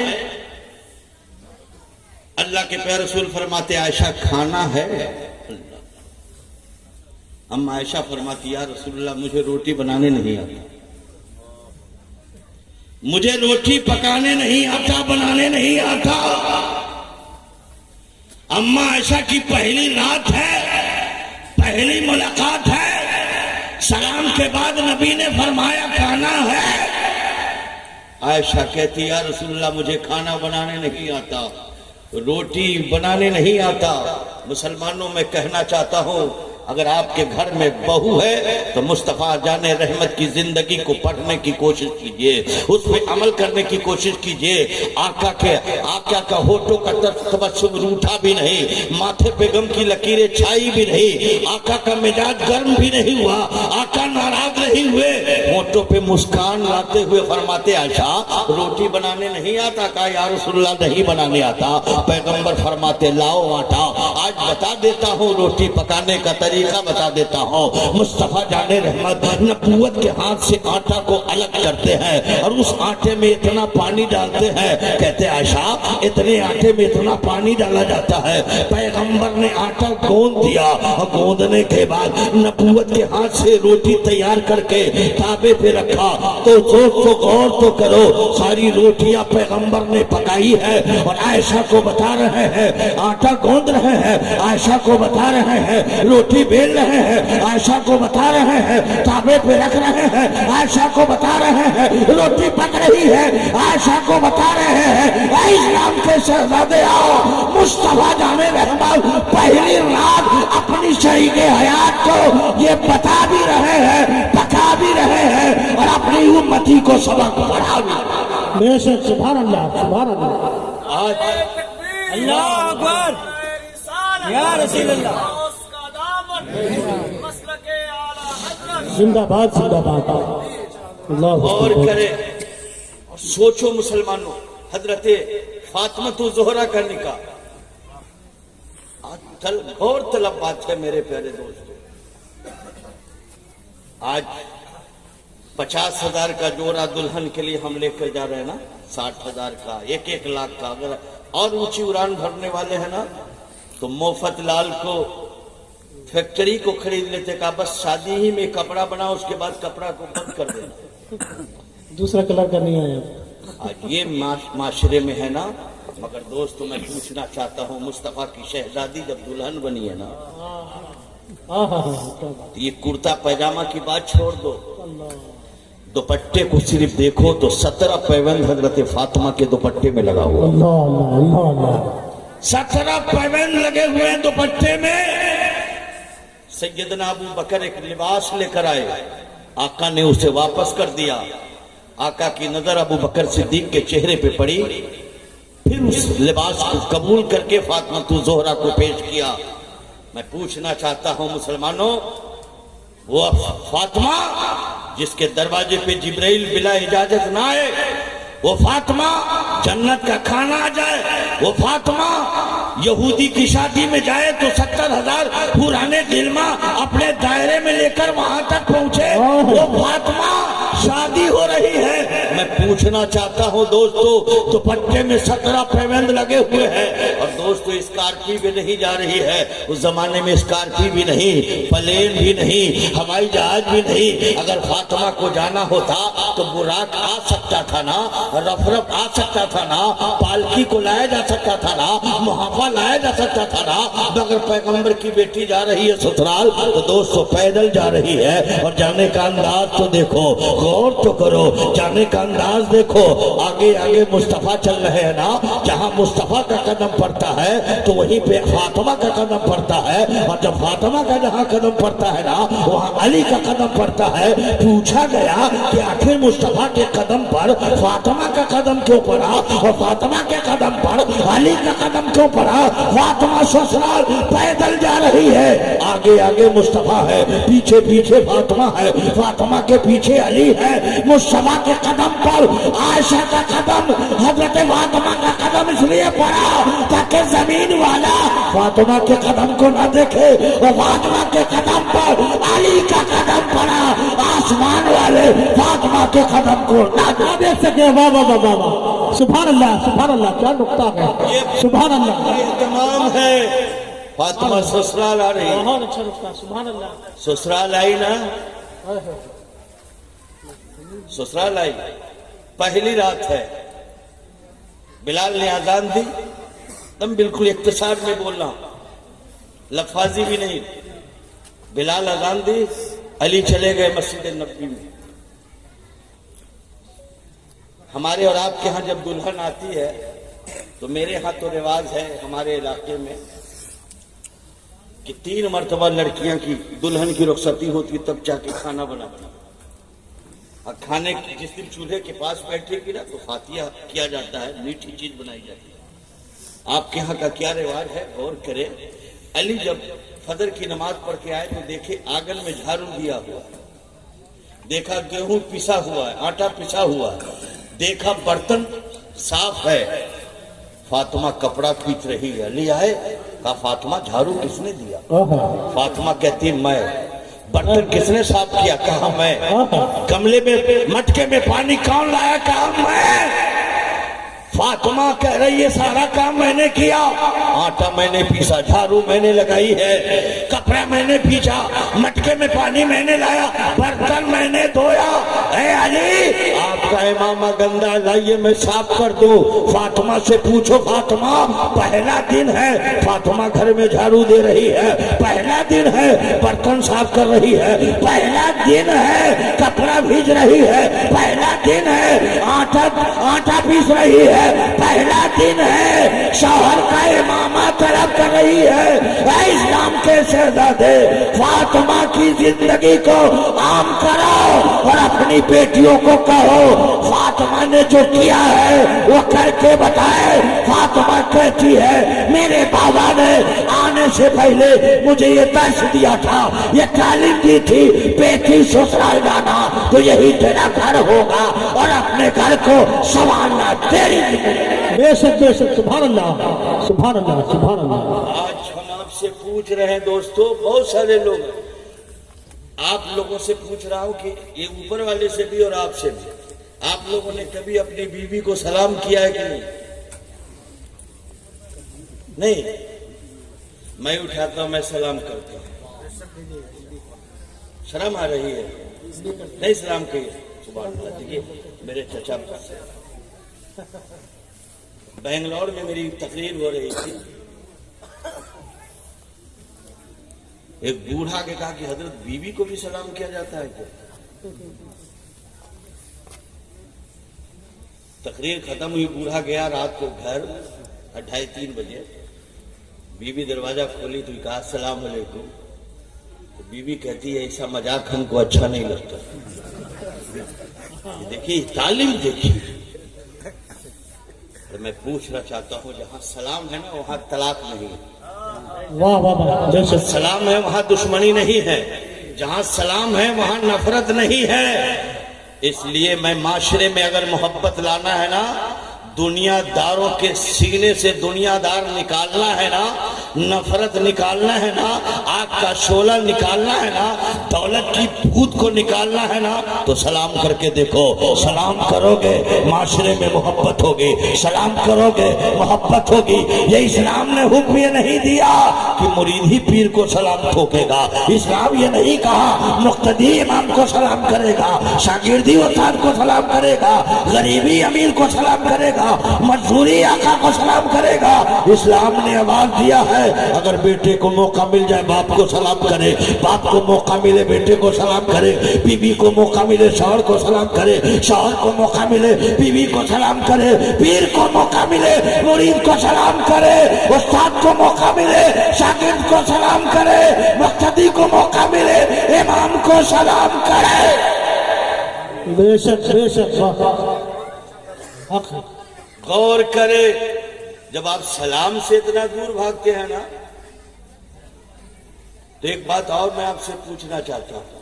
اللہ کے پیارے رسول فرماتے عائشہ کھانا ہے. اما عائشہ فرماتی یا رسول اللہ مجھے روٹی بنانے نہیں آتا, مجھے روٹی پکانے نہیں آتا, بنانے نہیں آتا. اما عائشہ کی پہلی رات ہے, پہلی ملاقات ہے, سلام کے بعد نبی نے فرمایا کھانا ہے. عائشہ کہتی یا رسول اللہ مجھے کھانا بنانے نہیں آتا, روٹی بنانے نہیں آتا. مسلمانوں میں کہنا چاہتا ہوں اگر آپ کے گھر میں بہو ہے تو مصطفیٰ جان رحمت کی زندگی کو پڑھنے کی کوشش کیجئے, اس پہ عمل کرنے کی کوشش کیجئے. آقا کا ہونٹوں کا تبسم روٹھا بھی نہیں, ماتھے پہ غم کی لکیریں چھائی بھی نہیں, آقا کا مزاج گرم بھی نہیں ہوا, آقا ناراض نہیں ہوئے, ہونٹوں پہ مسکان لاتے ہوئے فرماتے عائشہ روٹی بنانے نہیں آتا. کہا یا رسول اللہ نہیں بنانے آتا. پیغمبر فرماتے لاؤ آٹا, آج بتا دیتا ہوں روٹی پکانے کا طریقہ بتا دیتا ہوں. مصطفیٰ جان رحمت نبوت کے ہاتھ سے آٹا کو الگ کرتے ہیں اور اس آٹے میں اتنا پانی ڈالتے ہیں, کہتے عائشہ اتنے آٹے میں اتنا پانی ڈالا جاتا ہے. پیغمبر نے آٹا گوندھ دیا اور گوندنے کے بعد نبوت کے ہاتھ سے روٹی تیار کر کے تابے پہ رکھا. تو غور تو کرو, ساری روٹیاں پیغمبر نے پکائی ہے اور عائشہ کو بتا رہے ہیں, آٹا گوندھ رہے ہیں, عائشہ کو بتا رہے ہیں, روٹی بیل رہے ہیں, عائشہ کو بتا رہے ہیں, تابے پہ رکھ رہے ہیں, عائشہ کو بتا رہے ہیں, روٹی پک رہی ہے, عائشہ کو بتا رہے ہیں. اے اسلام کے شہزادے آؤ, مصطفیٰ جان رحمت پہلی رات اپنی شریک حیات کو یہ بتا بھی رہے ہیں, پکا بھی رہے ہیں اور اپنی امتی کو سبق پڑھا بھی رہے ہیں. بے شک. سبحان اللہ, سبحان اللہ. آج اللہ اکبر یا رسول اللہ. زندہ باد, زندہ باد. اللہ اور کرے. سوچو مسلمانوں, حضرت فاطمہ زہرا کا نکاح غور طلب بات ہے میرے پیارے دوستو. آج 50,000 کا جوڑا دلہن کے لیے ہم لے کر جا رہے ہیں نا, 60,000 کا, 1 لاکھ کا. اگر اور اونچی اڑان بھرنے والے ہیں نا تو موفت لال کو فیکٹری کو خرید لیتے, کہا بس شادی ہی میں کپڑا بنا, اس کے بعد کپڑا کو بند کر دینا, دوسرا کلر کا نہیں آیا. آج یہ معاشرے میں ہے نا. مگر دوستو میں پوچھنا چاہتا ہوں, مصطفیٰ کی شہزادی جب دلہن بنی ہے نا, یہ کرتا پیجامہ کی بات چھوڑ دو, دوپٹے کو صرف دیکھو تو 17 پیوند حضرت فاطمہ کے دوپٹے میں لگا ہوا. اللہ اللہ اللہ. 17 پیوند لگے ہوئے دوپٹے میں. سیدنا ابو بکر ایک لباس لے کر آئے, آقا نے اسے واپس کر دیا. آقا کی نظر ابو بکر صدیق کے چہرے پہ پڑی, پھر اس لباس کو قبول کر کے فاطمہ زہرا کو پیش کیا. میں پوچھنا چاہتا ہوں مسلمانوں, وہ فاطمہ جس کے دروازے پہ جبرائیل بلا اجازت نہ آئے, وہ فاطمہ جنت کا کھانا آ جائے, وہ فاطمہ یہودی کی شادی میں جائے تو 70,000 پرانے غلما اپنے دائرے میں لے کر وہاں تک پہنچے. وہ فاطمہ شادی ہو رہی ہے. میں پوچھنا چاہتا ہوں دوستو, دوپٹے میں 17 پیوند لگے ہوئے ہیں, اور دوستو اسکارپی بھی نہیں جا رہی ہے. اس زمانے میں اسکارپی بھی نہیں, پلین بھی نہیں, ہوائی جہاز بھی نہیں. اگر فاطمہ کو جانا ہوتا تو براق آ سکتا تھا نا, رف رف آ سکتا تھا نا, پالکی کو لایا جا سکتا تھا نا, محافہ لایا جا سکتا تھا نا. مگر پیغمبر کی بیٹی جا رہی ہے سسرال تو دوستو پیدل جا رہی ہے. اور جانے کا انداز تو دیکھو, غور تو کرو, جانے کا انداز دیکھو. آگے آگے مصطفیٰ چل رہے ہیں نا, جہاں مصطفیٰ کا قدم پڑتا ہے تو وہیں پہ فاطمہ کا قدم پڑتا ہے, اور جب فاطمہ کا جہاں قدم پڑتا ہے نا وہاں علی کا قدم پڑتا ہے. پوچھا گیا کہ آخر مصطفیٰ کے قدم پر فاطمہ کا قدم کیوں پڑا, اور فاطمہ کے قدم پر علی کا قدم کیوں پڑا؟ فاطمہ سسرال پیدل جا رہی ہے, آگے آگے مصطفیٰ ہے, پیچھے پیچھے فاطمہ ہے, فاطمہ کے پیچھے علی ہے. مصطفیٰ کے قدم پر عائشہ کا قدم, حضرت فاطمہ کا قدم اس لیے پڑا تاکہ زمین والا فاطمہ کے قدم کو نہ دیکھے, اور فاطمہ کے قدم پر علی کا قدم پڑا, آسمان والے فاطمہ کے قدم کو نہ دیکھ سکے. واہ واہ واہ واہ, سبحان اللہ سبحان اللہ, کیا نقطہ ہے, سبحان اللہ. یہ تمام ہے. فاطمہ سسرال آ رہی ہے, بہت اچھا نقطہ, سبحان اللہ. سسرال آئی نا, سسرال آئی, پہلی رات ہے, بلال نے اذان دی, تم بالکل اختصار میں بول رہا ہوں, لفاظی بھی نہیں. بلال اذان دی, علی چلے گئے مسجد نبوی میں. ہمارے اور آپ کے ہاں جب دلہن آتی ہے تو میرے ہاں تو رواج ہے ہمارے علاقے میں کہ 3 مرتبہ لڑکیاں کی دلہن کی رخصتی ہوتی تب جا کے کھانا بنا, اور کھانے جس دن چولہے کے پاس بیٹھے گی نا تو فاتحہ کیا جاتا ہے, میٹھی چیز بنائی جاتی ہے. آپ کے ہاں کا کیا رواج ہے غور کرے. علی جب فجر کی نماز پڑھ کے آئے تو دیکھے آنگن میں جھاڑو دیا ہوا, دیکھا گیہوں پسا ہوا ہے, آٹا پسا ہوا ہے, دیکھا برتن صاف ہے. فاطمہ کپڑا کھینچ رہی ہے, علی آئے, کہا فاطمہ جھاڑو کس نے دیا؟ فاطمہ کہتی میں. برتن کس نے صاف کیا؟ کہا میں. گملے میں مٹکے میں پانی کون لایا؟ کہا میں. فاطمہ کہہ رہی ہے سارا کام میں نے کیا, آٹا میں نے پیسا, جھاڑو میں نے لگائی ہے, کپڑا میں نے پیچا, مٹکے میں پانی میں نے لایا, برتن میں نے دھویا. اے علی آپ کا امامہ گندا, لائیے میں صاف کر دوں. فاطمہ سے پوچھو, فاطمہ پہلا دن ہے, فاطمہ گھر میں جھاڑو دے رہی ہے, پہلا دن ہے, برتن صاف کر رہی ہے, پہلا دن ہے, کپڑا بھیج رہی ہے, پہلا دن ہے, آٹا پیس رہی ہے, پہلا دن ہے, شوہر کا امامہ طلب کر رہی ہے. اے اسلام کے شہزادے, فاطمہ کی زندگی کو عام کرو اور اپنی بیٹیوں کو کہو فاطمہ نے جو کیا ہے وہ کر کے بتائے. فاطمہ کہتی ہے میرے بابا نے آنے سے پہلے مجھے یہ درس دیا تھا, یہ تعلیم دی تھی, بیٹی سسرال جانا تو یہی تیرا گھر ہوگا اور اپنے گھر کو سنوارنا تیری. بے شک بے شک, سبحان اللہ سبحان اللہ سبحان اللہ. آج ہم آپ سے پوچھ رہے ہیں دوستو, بہت سارے لوگ ہیں, آپ لوگوں سے پوچھ رہا ہوں کہ یہ اوپر والے سے بھی اور آپ سے بھی, آپ لوگوں نے کبھی اپنی بیوی کو سلام کیا ہے کہ نہیں؟ نہیں, میں اٹھاتا ہوں, میں سلام کرتا ہوں. شرم آ رہی ہے, نہیں سلام کہیے. سبحان اللہ. دیکھیے میرے چچا بنگلور میں میری تقریر ہو رہی تھی, ایک بوڑھا کے کہا کہ حضرت بیوی کو بھی سلام کیا جاتا ہے کیا؟ تقریر ختم ہوئی, بوڑھا گیا رات کو گھر 2:30-3 بجے, بیوی دروازہ کھولی تو کہا السلام علیکم. تو بیوی کہتی ہے ایسا مذاق ہم کو اچھا نہیں لگتا. دیکھیے تعلیم دیکھیے. میں پوچھنا چاہتا ہوں جہاں سلام ہے نا وہاں طلاق نہیں ہے, واہ واہ واہ, جہاں سلام ہے وہاں دشمنی نہیں ہے, جہاں سلام ہے وہاں نفرت نہیں ہے. اس لیے میں معاشرے میں اگر محبت لانا ہے نا, دنیا داروں کے سینے سے دنیا دار نکالنا ہے نا، نفرت نکالنا ہے نا، آگ کا شعلہ نکالنا ہے نا، دولت کی بھوت کو نکالنا ہے نا، تو سلام کر کے دیکھو. سلام کرو گے معاشرے میں محبت ہوگی، سلام کرو گے محبت ہوگی. یہ اسلام نے حکم یہ نہیں دیا کہ مرید ہی پیر کو سلام ٹھوکے گا. اسلام یہ نہیں کہا مقتدی امام کو سلام کرے گا، شاگردی استاد کو سلام کرے گا، غریبی امیر کو سلام کرے گا، مزدوری آقا کو سلام کرے گا. اسلام نے آواز دیا ہے اگر بیٹے کو موقع مل جائے باپ کو سلام کرے، باپ کو موقع ملے بیٹے کو سلام کرے، بیوی کو موقع ملے شوہر کو سلام کرے، شوہر کو موقع ملے بیوی کو سلام کرے، پیر کو موقع ملے مرید کو سلام کرے، استاد کو موقع ملے شاگرد کو سلام کرے، مقتدی کو موقع ملے امام کو سلام کرے. بے شک بے شک. حق ہے. غور کرے جب آپ سلام سے اتنا دور بھاگتے ہیں نا، تو ایک بات اور میں آپ سے پوچھنا چاہتا ہوں.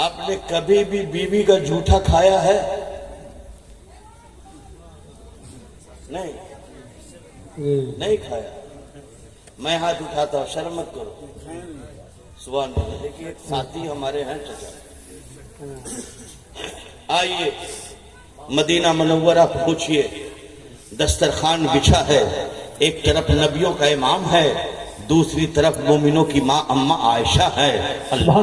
آپ نے کبھی بھی بیوی کا جھوٹا کھایا ہے؟ نہیں نہیں کھایا. میں ہاتھ اٹھاتا ہوں، شرم مت کرو. سبحان اللہ. دیکھیے ایک ساتھی ہمارے ہیں چچا، آئیے مدینہ منورہ پہنچیے. دسترخوان بچھا ہے، ایک طرف نبیوں کا امام ہے، دوسری طرف مومنوں کی ماں اماں عائشہ ہے. اللہ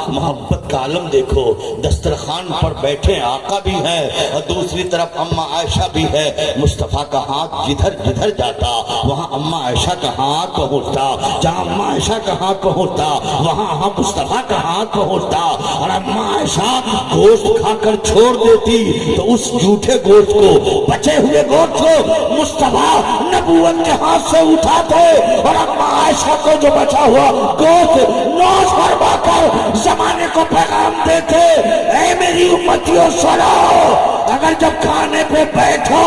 محبت کا عالم دیکھو. دسترخوان پر بیٹھے آقا بھی ہے اور دوسری طرف اماں عائشہ بھی ہے. مصطفیٰ کا ہاتھ جدھر جدھر جاتا وہاں اماں عائشہ کا ہاتھ پہنچتا، جہاں اماں عائشہ کا ہاتھ پہنچتا وہاں مصطفیٰ کا ہاتھ پہنچتا. اور اماں عائشہ گوشت کھا کر چھوڑ دیتی تو اس جھوٹے گوشت کو، بچے ہوئے گوشت کو مصطفیٰ نبوت کے ہاتھ سے اٹھاتے اور اماں عائشہ کو جو بچا ہوا گوشت نوش فرما کر زمانے کو پیغام دیتے، اے میری امتیوں سنو، اگر جب کھانے پہ بیٹھو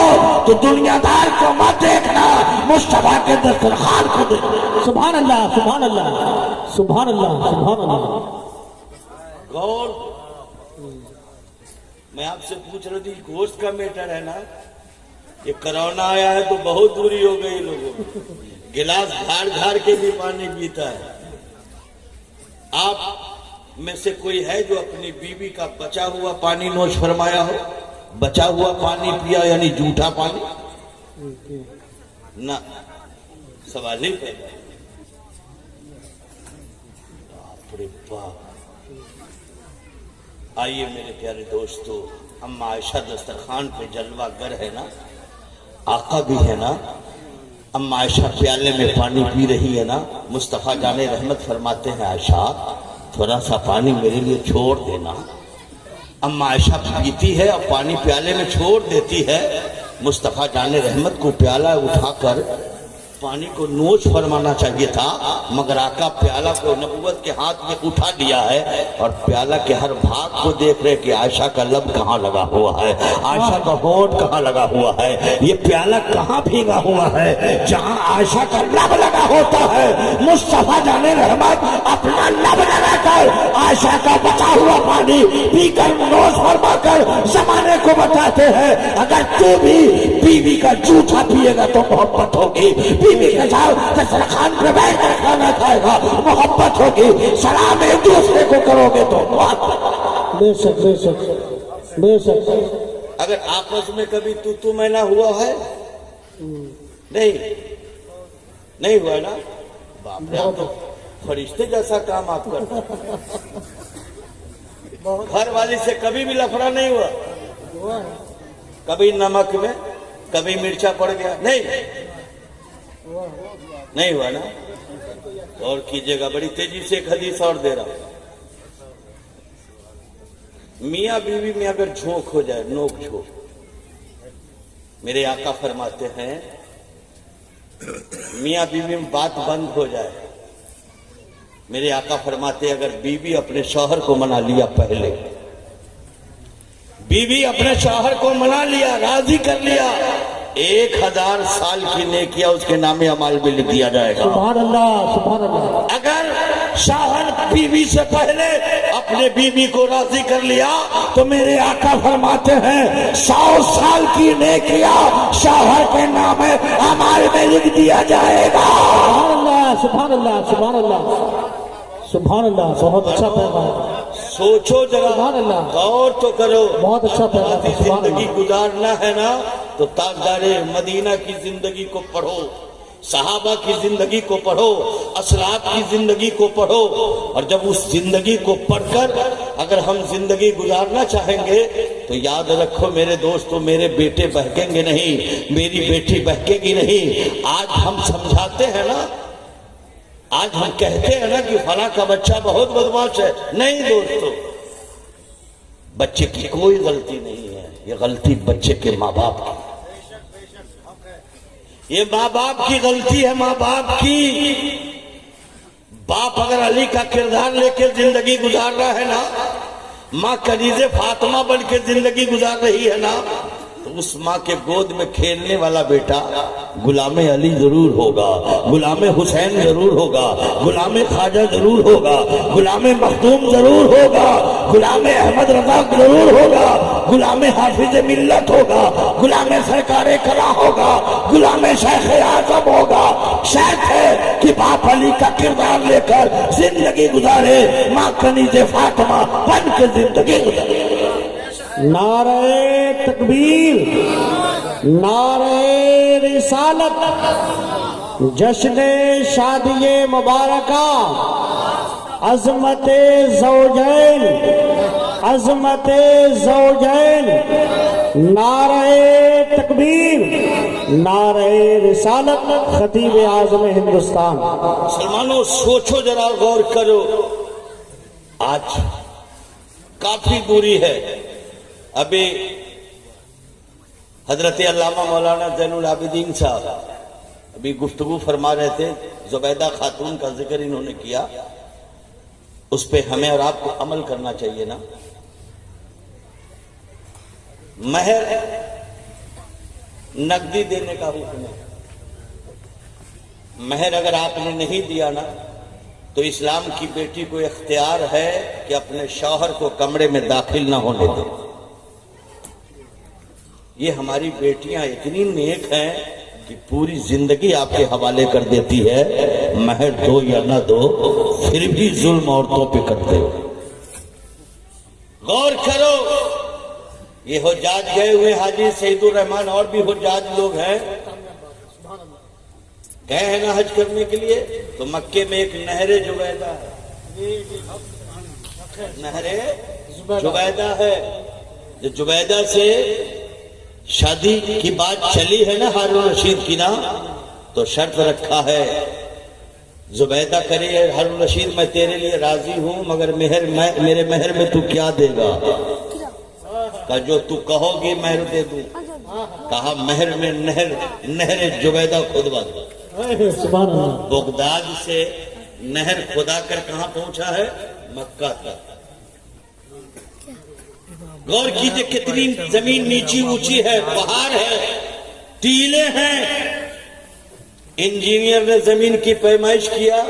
تو دنیا دار کو مت دیکھنا، مصطفیٰ کے دسترخوان کو دیکھنا. سبحان اللہ سبحان اللہ سبحان اللہ سبحان اللہ. غور. میں آپ سے پوچھ رہی تھی گوشت کا میٹر ہے نا، یہ کرونا آیا ہے تو بہت دوری ہو گئی لوگوں کو. گلاس گھاڑ گھاڑ کے بھی پانی پیتا ہے. آپ میں سے کوئی ہے جو اپنی بیوی کا بچا ہوا پانی نوش فرمایا ہو؟ بچا ہوا پانی پیا یعنی جھوٹا پانی؟ نہ، سوال ہی پیدا. باپ رے باپ. آئیے میرے پیارے دوستو، اماں عائشہ دسترخوان پہ جلوہ گر ہے نا، آقا بھی ہے نا. اماں عائشہ پیالے میں پانی پی رہی ہے نا. مصطفیٰ جان رحمت فرماتے ہیں عائشہ تھوڑا سا پانی میرے لیے چھوڑ دینا. اماں عائشہ پیتی ہے اور پانی پیالے میں چھوڑ دیتی ہے. مصطفیٰ جان رحمت کو پیالہ اٹھا کر پانی کو نوش فرمانا چاہیے تھا، مگر آقا پیالہ کو نبوت کے ہاتھ میں اٹھا لیا ہے اور پیالہ کے ہر بھاگ کو دیکھ رہے کہ عائشہ کا لب کہاں لگا ہوا ہے، عائشہ کا ہونٹ کہاں لگا ہوا ہے، یہ پیالہ کہاں بھیگا ہوا ہے. جہاں عائشہ کا لب لگا ہوتا ہے مصطفیٰ جان رحمت اپنا لب لگا کر عائشہ کا بچا ہوا پانی پی کر نوش فرما کر زمانے کو بتاتے ہیں اگر تو بھی بیوی کا جھوٹا پیے گا تو محبت ہوگی، بیوی کے ساتھ دسترخوان پہ بیٹھ کر کھانا کھائے گا محبت ہوگی، سلام ایک دوسرے کو کرو گے تو محبت. بے شک بے شک بے شک. اگر آپس میں کبھی تو میں نہ ہوا ہے؟ نہیں ہوا نا. باپ رے، آپ تو فرشتے جیسا کام آپ کرتے. گھر والی سے کبھی بھی لفڑا نہیں ہوا؟ کبھی نمک میں کبھی مرچا پڑ گیا؟ نہیں ہوا نا. اور کیجئے گا، بڑی تیزی سے ایک حدیث اور دے رہا ہوں. میاں بیوی میں اگر جھونک ہو جائے، نوک جھونک، میرے آقا فرماتے ہیں میاں بیوی میں بات بند ہو جائے، میرے آقا فرماتے ہیں اگر بیوی اپنے شوہر کو منا لیا، پہلے بیوی اپنے شوہر کو منا لیا، راضی کر لیا، 1000 سال کی نیکیاں اس کے نام اعمال میں لکھ دیا جائے گا. سبحان اللہ سبحان اللہ. اگر شوہر بیوی سے پہلے اپنے بیوی کو راضی کر لیا تو میرے آقا فرماتے ہیں 100 سال کی نیکیاں شوہر کے نام اعمال میں لکھ دیا جائے گا۔ سبحان اللہ سبحان اللہ سبحان اللہ سبحان اللہ، بہت اچھا پیغام، سوچو ذرا، سبحان اللہ، غور تو کرو، بہت اچھا پیغام، سبحان زندگی اللہ۔ گزارنا ہے نا تو تاجدار مدینہ کی زندگی کو پڑھو، صحابہ کی زندگی کو پڑھو، اسلاف کی زندگی کو پڑھو، اور جب اس زندگی کو پڑھ کر اگر ہم زندگی گزارنا چاہیں گے تو یاد رکھو میرے دوستو، میرے بیٹے بہکیں گے نہیں، میری بیٹی بہکے گی نہیں۔ آج ہم سمجھاتے ہیں نا، آج ہم کہتے ہیں نا کہ فلاں کا بچہ بہت بدماش ہے، نہیں دوستو، بچے کی کوئی غلطی نہیں ہے، یہ غلطی بچے کے ماں باپ کی، یہ ماں باپ کی غلطی ہے، ماں باپ کی۔ باپ اگر علی کا کردار لے کے زندگی گزار رہا ہے نا، ماں کنیز فاطمہ بن کے زندگی گزار رہی ہے نا، تو اس ماں کے گود میں کھیلنے والا بیٹا غلام علی ضرور ہوگا، غلام حسین ضرور ہوگا، غلام خواجہ ضرور ہوگا، غلام مخدوم ضرور ہوگا، غلام احمد رضا ضرور ہوگا، غلام حافظ ملت ہوگا، غلام سرکار کلا ہوگا، غلام شیخ اعظم ہوگا۔ شرط ہے کہ باپ علی کا کردار لے کر زندگی گزارے، ماں کنیز فاطمہ بن کے زندگی گزارے۔ نعرہ تکبیر، نعرہ رسالت، جشن شادی مبارکہ، عظمت زوجین، عظمت زوجین، نعرہ تکبیر، نعرہ رسالت، خطیب اعظم ہندوستان۔ مسلمانوں سوچو ذرا، غور کرو، آج کافی دوری ہے۔ ابھی حضرت علامہ مولانا زین العابدین صاحب ابھی گفتگو فرما رہے تھے، زبیدہ خاتون کا ذکر انہوں نے کیا، اس پہ ہمیں اور آپ کو عمل کرنا چاہیے نا۔ مہر نقدی دینے کا حکم ہے، مہر اگر آپ نے نہیں دیا نا تو اسلام کی بیٹی کو اختیار ہے کہ اپنے شوہر کو کمرے میں داخل نہ ہونے دے۔ یہ ہماری بیٹیاں اتنی نیک ہیں کہ پوری زندگی آپ کے حوالے کر دیتی ہے، مہر دو یا نہ دو پھر بھی ظلم عورتوں پہ کرتے ہو۔ غور کرو، یہ حجاج گئے ہوئے حاجی سعید الرحمان اور بھی حجاج لوگ ہیں، گئے ہیں نا حج کرنے کے لیے، تو مکے میں ایک نہر جبیدہ ہے، نہر جبیدہ ہے، جو جبیدہ سے شادی کی بات چلی ہے نا ہارون رشید کی نا، تو شرط رکھا ہے زبیدہ کرے ہارون رشید میں تیرے لیے راضی ہوں، مگر میرے مہر میں تو کیا دے گا؟ کہا جو تو کہو گی مہر دے دوں۔ کہا مہر میں نہر جبیدہ کھدوا دو۔ سبحان اللہ۔ بغداد سے نہر کھدا کر کہاں پہنچا ہے؟ مکہ تک۔ غور کیجئے کتنی زمین نیچی اونچی ہے، پہاڑ ہے، ٹیلے ہیں۔ انجینئر نے زمین کی پیمائش کیا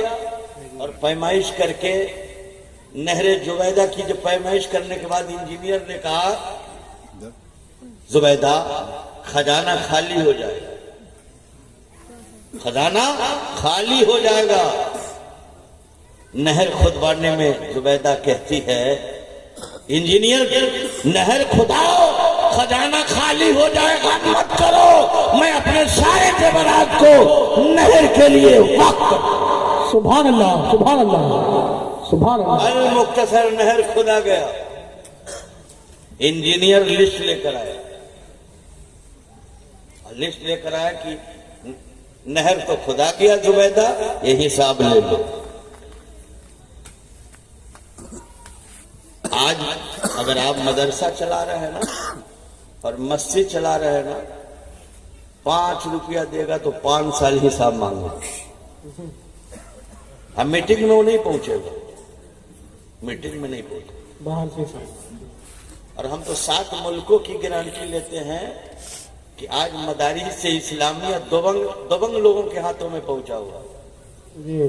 اور پیمائش کر کے نہر زبیدہ کی جو پیمائش کرنے کے بعد انجینئر نے کہا زبیدہ خزانہ خالی ہو جائے گا، خزانہ خالی ہو جائے گا۔ نہر کھدوانے میں زبیدہ کہتی ہے انجینئر نہر کھداؤ، خزانہ خالی ہو جائے گا، مت کرو، میں اپنے سارے زیورات کو نہر کے لیے وقف۔ سبحان اللہ سبحان اللہ سبحان اللہ۔ المختصر نہر کھدا گیا، انجینئر لسٹ لے کر آیا، لسٹ لے کر آیا کہ نہر تو کھدا گیا زبیدہ، یہ حساب لے لو۔ آج اگر آپ مدرسہ چلا رہے ہیں نا اور مسجد چلا رہے ہیں نا، 5 روپیہ دے گا تو 5 سال حساب مانگو۔ اب میٹنگ میں وہ نہیں پہنچے گا، میٹنگ میں نہیں پہنچے گا، باہر سے اور ہم تو 7 ملکوں کی گارنٹی لیتے ہیں کہ آج مدارس سے اسلامیہ دبنگ لوگوں کے ہاتھوں میں پہنچا ہوا، جی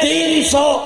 300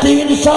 300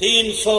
300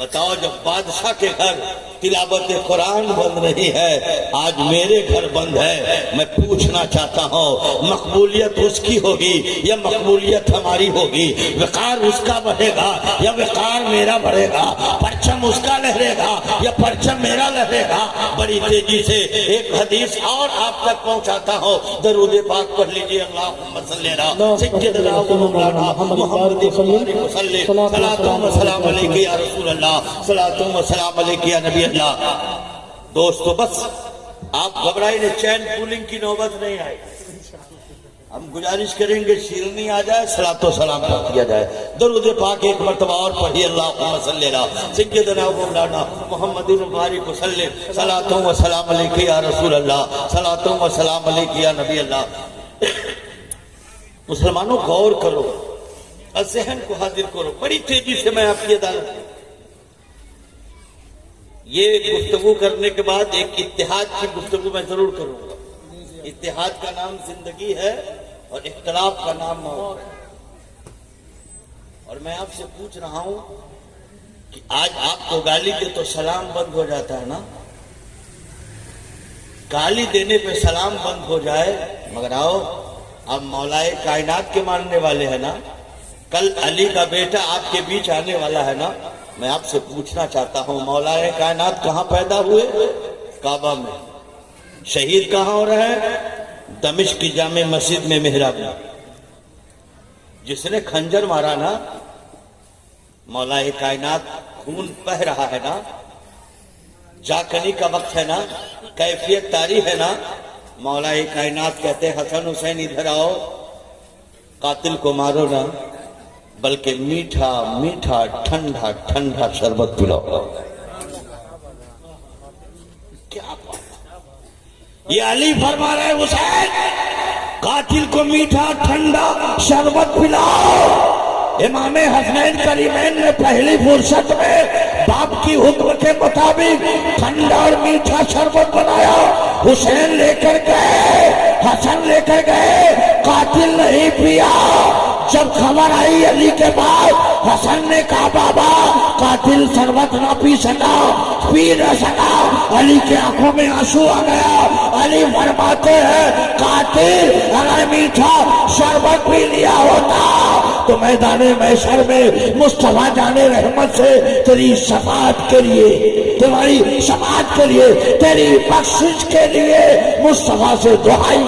بتاؤ جب بادشاہ کے گھر تلاوت قرآن بند نہیں ہے، آج میرے گھر بند ہے، میں پوچھنا چاہتا ہوں مقبولیت اس کی ہوگی یا مقبولیت ہماری ہوگی؟ وقار اس کا بڑھے گا یا وقار میرا بڑھے گا؟ پرچم اس کا لہرے گا یا پرچم میرا لہرے گا؟ بڑی تیزی سے ایک حدیث اور آپ تک پہنچاتا ہوں، درود پاک پڑھ لیجئے، اللہم صلی علی سیدنا مولانا محمد صلی اللہ و سلام علیہ یا رسول اللہ، صلاۃ و سلام علیہ یا نبی اللہ۔ دوستو بس آپ گھبرائی نہیں، چین پولنگ کی نوبت نہیں آئی، ہم گزارش کریں گے شیرنی آ جائے، صلاۃ و سلام پڑھ دیا جائے، درود پاک ایک مرتبہ اور پڑھیے، اللہم صلی علی سیدنا مولانا محمد مبارک وسلم، صلاۃ و سلام علیہ یا رسول اللہ، صلاۃ و سلام علیہ یا نبی اللہ۔ مسلمانوں غور کرو، ذہن کو حاضر کرو، بڑی تیزی سے میں آپ کی عدالت یہ گفتگو کرنے کے بعد ایک اتحاد کی گفتگو میں ضرور کروں گا۔ اتحاد کا نام زندگی ہے اور اختلاف کا نام موت ہے۔ اور میں آپ سے پوچھ رہا ہوں کہ آج آپ کو گالی دے تو سلام بند ہو جاتا ہے نا؟ گالی دینے پہ سلام بند ہو جائے، مگر آؤ آپ مولائے کائنات کے ماننے والے ہیں نا؟ کل علی کا بیٹا آپ کے بیچ آنے والا ہے نا؟ میں آپ سے پوچھنا چاہتا ہوں مولائے کائنات کہاں پیدا ہوئے؟ کعبہ میں۔ شہید کہاں ہو رہے ہیں؟ دمشق کی جامع مسجد میں محراب میں۔ جس نے خنجر مارا نا، مولائے کائنات خون بہ رہا ہے نا، جاکنی کا وقت ہے نا، کیفیت طاری ہے نا، مولائے کائنات کہتے ہیں حسن حسین ادھر آؤ، قاتل کو مارو نا، بلکہ میٹھا میٹھا ٹھنڈا ٹھنڈا شربت پلاؤ۔ کیا بات! یہ علی فرما رہے حسین قاتل کو میٹھا ٹھنڈا شربت پلاؤ۔ امام حسنین کریمین نے پہلی فرصت میں باپ کی حکم کے مطابق ٹھنڈا اور میٹھا شربت بنایا، حسین لے کر گئے، حسن لے کر گئے، قاتل نہیں پیا۔ جب خبر آئی علی کے بعد، حسن نے کہا بابا قاتل شربت نہ پی سکا، پی نہ سکا، علی کے آنکھوں میں آنسو آ گیا۔ علی فرماتے ہیں قاتل اگر میٹھا شربت پی لیا ہوتا تو میدان محشر میں مصطفیٰ جان رحمت سے تیری شفاعت کے لیے، تمہاری شفاعت کے لیے، تیری بخشش کے لیے مصطفیٰ سے دعائی۔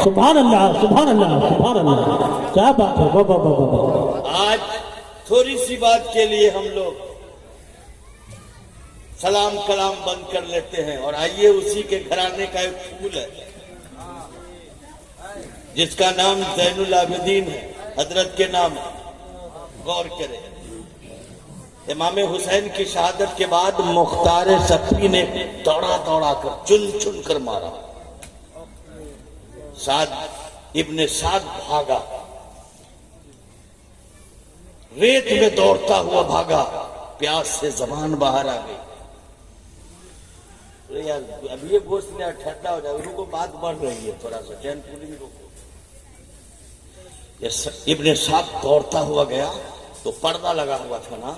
سبحان اللہ سبحان اللہ سبحان اللہ، کیا بات ہے! بابا بابا آج تھوڑی سی بات کے لیے ہم لوگ سلام کلام بند کر لیتے ہیں، اور آئیے اسی کے گھرانے کا ایک پھول ہے جس کا نام زین العابدین ہے، حضرت کے نام ہے۔ غور کریں، امام حسین کی شہادت کے بعد مختار صفی نے دوڑا دوڑا کر چن چن کر مارا۔ سعد ابن سعد بھاگا، ریت میں دوڑتا ہوا بھاگا، پیاس سے زبان باہر آ گئی۔ یار اب یہ گوشت لیا ٹھنڈا ہو جائے، رکو بات بڑھ رہی ہے، تھوڑا سا چین پوری رکو۔ ابن سعد دوڑتا ہوا گیا تو پردہ لگا ہوا تھا نا،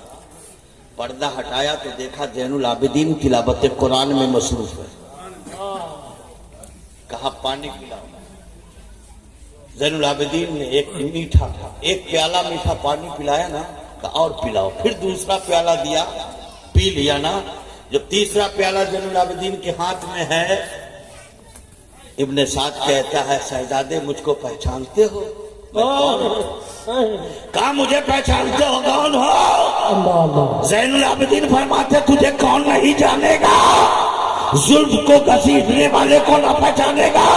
پردہ ہٹایا تو دیکھا زین العابدین تلاوت قرآن میں مصروف ہے۔ کہا پانی پلاؤ۔ زین العابدین نے ایک میٹھا تھا، ایک پیالہ میٹھا پانی پلایا نا، کہا اور پلاؤ، پھر دوسرا پیالہ دیا، پی لیا نا۔ جب تیسرا پیالہ زین العابدین کے ہاتھ میں ہے، ابن سعد کہتا ہے شہزادے مجھ کو پہچانتے ہو؟ میں کون ہوں؟ کہا مجھے پہچانتے ہو؟ کون ہو؟ زین العابدین فرماتے تجھے کون نہیں جانے گا؟ زلف کو گھسیٹنے والے کو نہ پہچانے گا،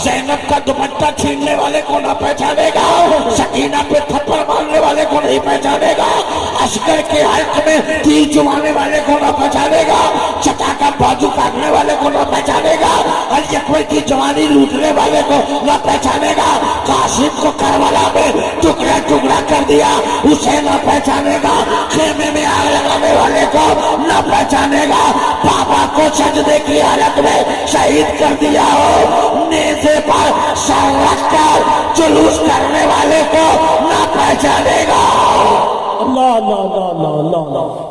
زینب کا دوپٹہ چھیننے والے کو نہ پہچانے گا، سکینہ پہ تھپڑ مارنے والے کو نہیں پہچانے گا، عسکر کے حلق میں تیر چمانے والے کو نہ پہچانے گا، چٹا کا بازو کاٹنے والے کو نہ پہچانے گا، علی اکبر کی جوانی لوٹنے والے کو نہ پہچانے گا، قاسم کو کربلا میں ٹکڑا ٹکڑا کر دیا اسے نہ پہچانے گا، خیمے میں آگ لگانے والے کو نہ پہچانے گا، بابا کو سجدے کی حالت میں شہید کر دیا ہو، نیزے پر سر رکھ کر جلوس کرنے والے کو نہ پہچانے گا۔ اللہ اللہ اللہ اللہ اللہ۔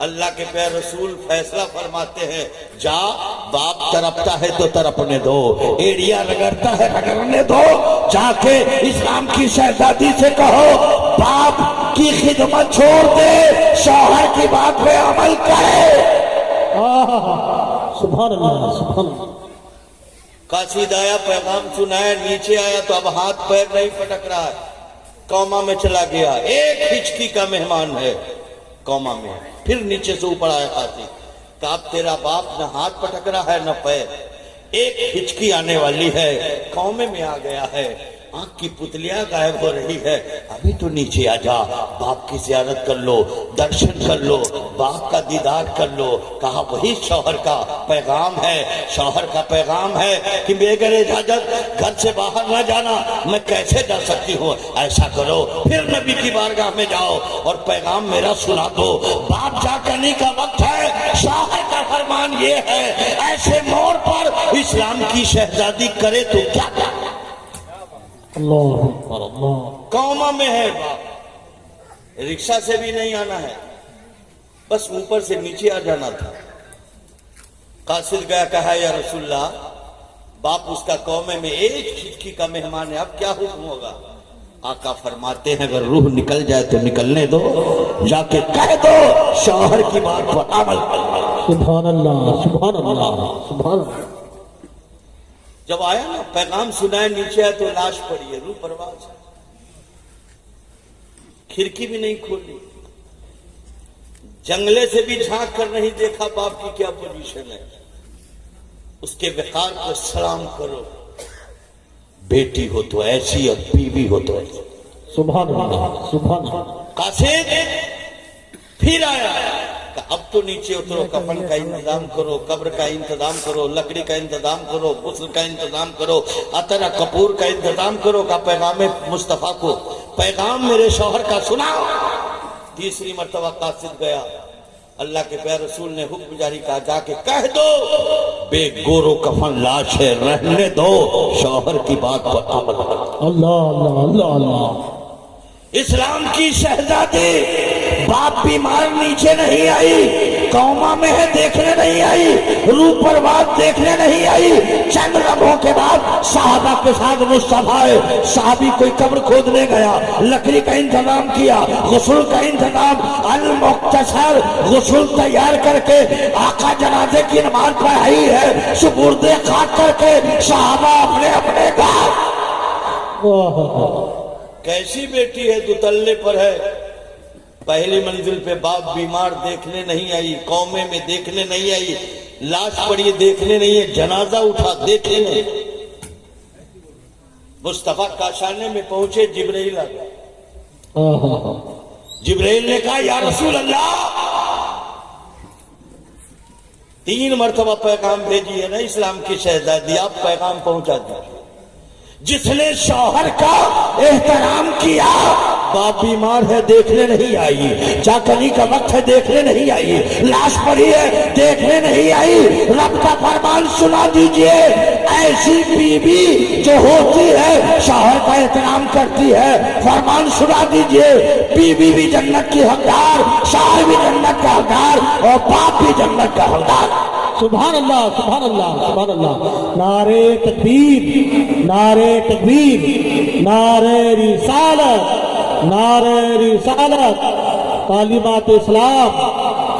اللہ کے پیارے رسول فیصلہ فرماتے ہیں، جا باپ تڑپتا ہے تو تڑپنے دو، ایڑیا رگڑتا ہے رگڑنے دو، جا کے اسلام کی شہزادی سے کہو باپ کی خدمت چھوڑ دے، شوہر کی بات پہ عمل کرے۔ سبحان اللہ سبحان اللہ۔ قاصد آیا، پیغام سنایا، نیچے آیا تو اب ہاتھ پیر نہیں پٹک رہا ہے، کوما میں چلا گیا، ایک ہچکی کا مہمان ہے، کوما میں۔ پھر نیچے سے اوپر آیا قاصد، کہ اب تیرا باپ نہ ہاتھ پٹک رہا ہے نہ پیر، ایک ہچکی آنے والی ہے، کومے میں آ گیا ہے، آنکھ کی پتلیاں غائب ہو رہی ہے، ابھی تو نیچے آ جا، باپ کی زیارت کر لو، درشن کر لو، باپ کا دیدار کر لو۔ کہا وہی شوہر کا پیغام ہے، شوہر کا پیغام ہے کہ بغیر اجازت گھر سے باہر نہ جانا، میں کیسے جا سکتی ہوں؟ ایسا کرو پھر نبی کی بارگاہ میں جاؤ اور پیغام میرا سنا دو، باپ جا کرنے کا وقت ہے، شوہر کا فرمان یہ ہے، ایسے موڑ پر اسلام کی شہزادی کرے تو کیا کرے؟ اللہ اکبر اللہ۔ کوما میں ہے باپ، رکشہ سے بھی نہیں آنا ہے، بس اوپر سے نیچے آ جانا تھا۔ قاصد گیا، کہا یا رسول اللہ باپ اس کا کومے میں ایک ہچکی کا مہمان ہے، اب کیا حکم ہوگا؟ آقا فرماتے ہیں اگر روح نکل جائے تو نکلنے دو، جا کے کہہ دو شوہر کی بات پر عمل کرنا۔ سبحان اللہ سبحان اللہ سبحان اللہ۔ جب آیا نا پیغام سنائے، نیچے آئے تو لاش پڑی ہے، روح پرواز، کھڑکی بھی نہیں کھولی، جنگلے سے بھی جھانک کر نہیں دیکھا باپ کی کیا پوزیشن ہے۔ اس کے وقار کو سلام کرو، بیٹی ہو تو ایسی اور بیوی ہو تو ایسی۔ سبحان اللہ سبحان اللہ۔ قاصد پھر آیا کہ اب تو نیچے اترو، کفن کا انتظام کرو، قبر کا انتظام کرو، لکڑی کا انتظام کرو، غسل کا انتظام کرو، عطر کپور کا انتظام کرو، کا پیغام مصطفیٰ کو پیغام میرے شوہر کا سناؤ۔ تیسری مرتبہ قاصد گیا، اللہ کے پیارے رسول نے حکم جاری کہا جا کے کہہ دو بے گورو کفن لاش ہے، رہنے دو، شوہر کی بات پر عمل کرو۔ اللہ اللہ اللہ اللہ۔ اسلام کی شہزادی باپ بیمار نیچے نہیں آئی، کوما میں ہے دیکھنے نہیں آئی، روح پرواز دیکھنے نہیں آئی۔ چند لمحوں کے بعد صحابہ کے ساتھ مصطفیٰ آئے، صحابی کوئی قبر کھودنے گیا، لکڑی کا انتظام کیا، غسل کا انتظام، المختصر غسل تیار کر کے آقا جنازے کی نماز پڑھائی ہے، سپرد خاک کر کے صحابہ اپنے اپنے گھر۔ کیسی بیٹی ہے، دوتلے پر ہے، پہلی منزل پہ باپ بیمار دیکھنے نہیں آئی، قومے میں دیکھنے نہیں آئی، لاش پڑی دیکھنے نہیں ہے، جنازہ اٹھا دیکھنے نہیں۔ مصطفیٰ کاشانے میں پہنچے، جبرائیل آ گیا۔ جبرائیل نے کہا یا رسول اللہ، 3 مرتبہ پیغام بھیجی ہے نا اسلام کی شہزادی، آپ پیغام پہنچا دیجیے۔ جس نے شوہر کا احترام کیا، باپ بیمار ہے دیکھنے نہیں آئی، چاکنی کا وقت ہے دیکھنے نہیں آئی، لاش پڑی ہے دیکھنے نہیں آئی، رب کا فرمان سنا دیجئے، ایسی بیوی جو ہوتی ہے شوہر کا احترام کرتی ہے، فرمان سنا دیجئے، بیوی بھی جنت کی حقدار، شوہر بھی جنت کا حقدار، اور باپ بھی جنت کا حقدار۔ سبحان اللہ سبحان اللہ سبحان اللہ۔ نعرے تکبیر نعرے تکبیر، نعرے رسالت نعرے رسالت، تعلیمات اسلام۔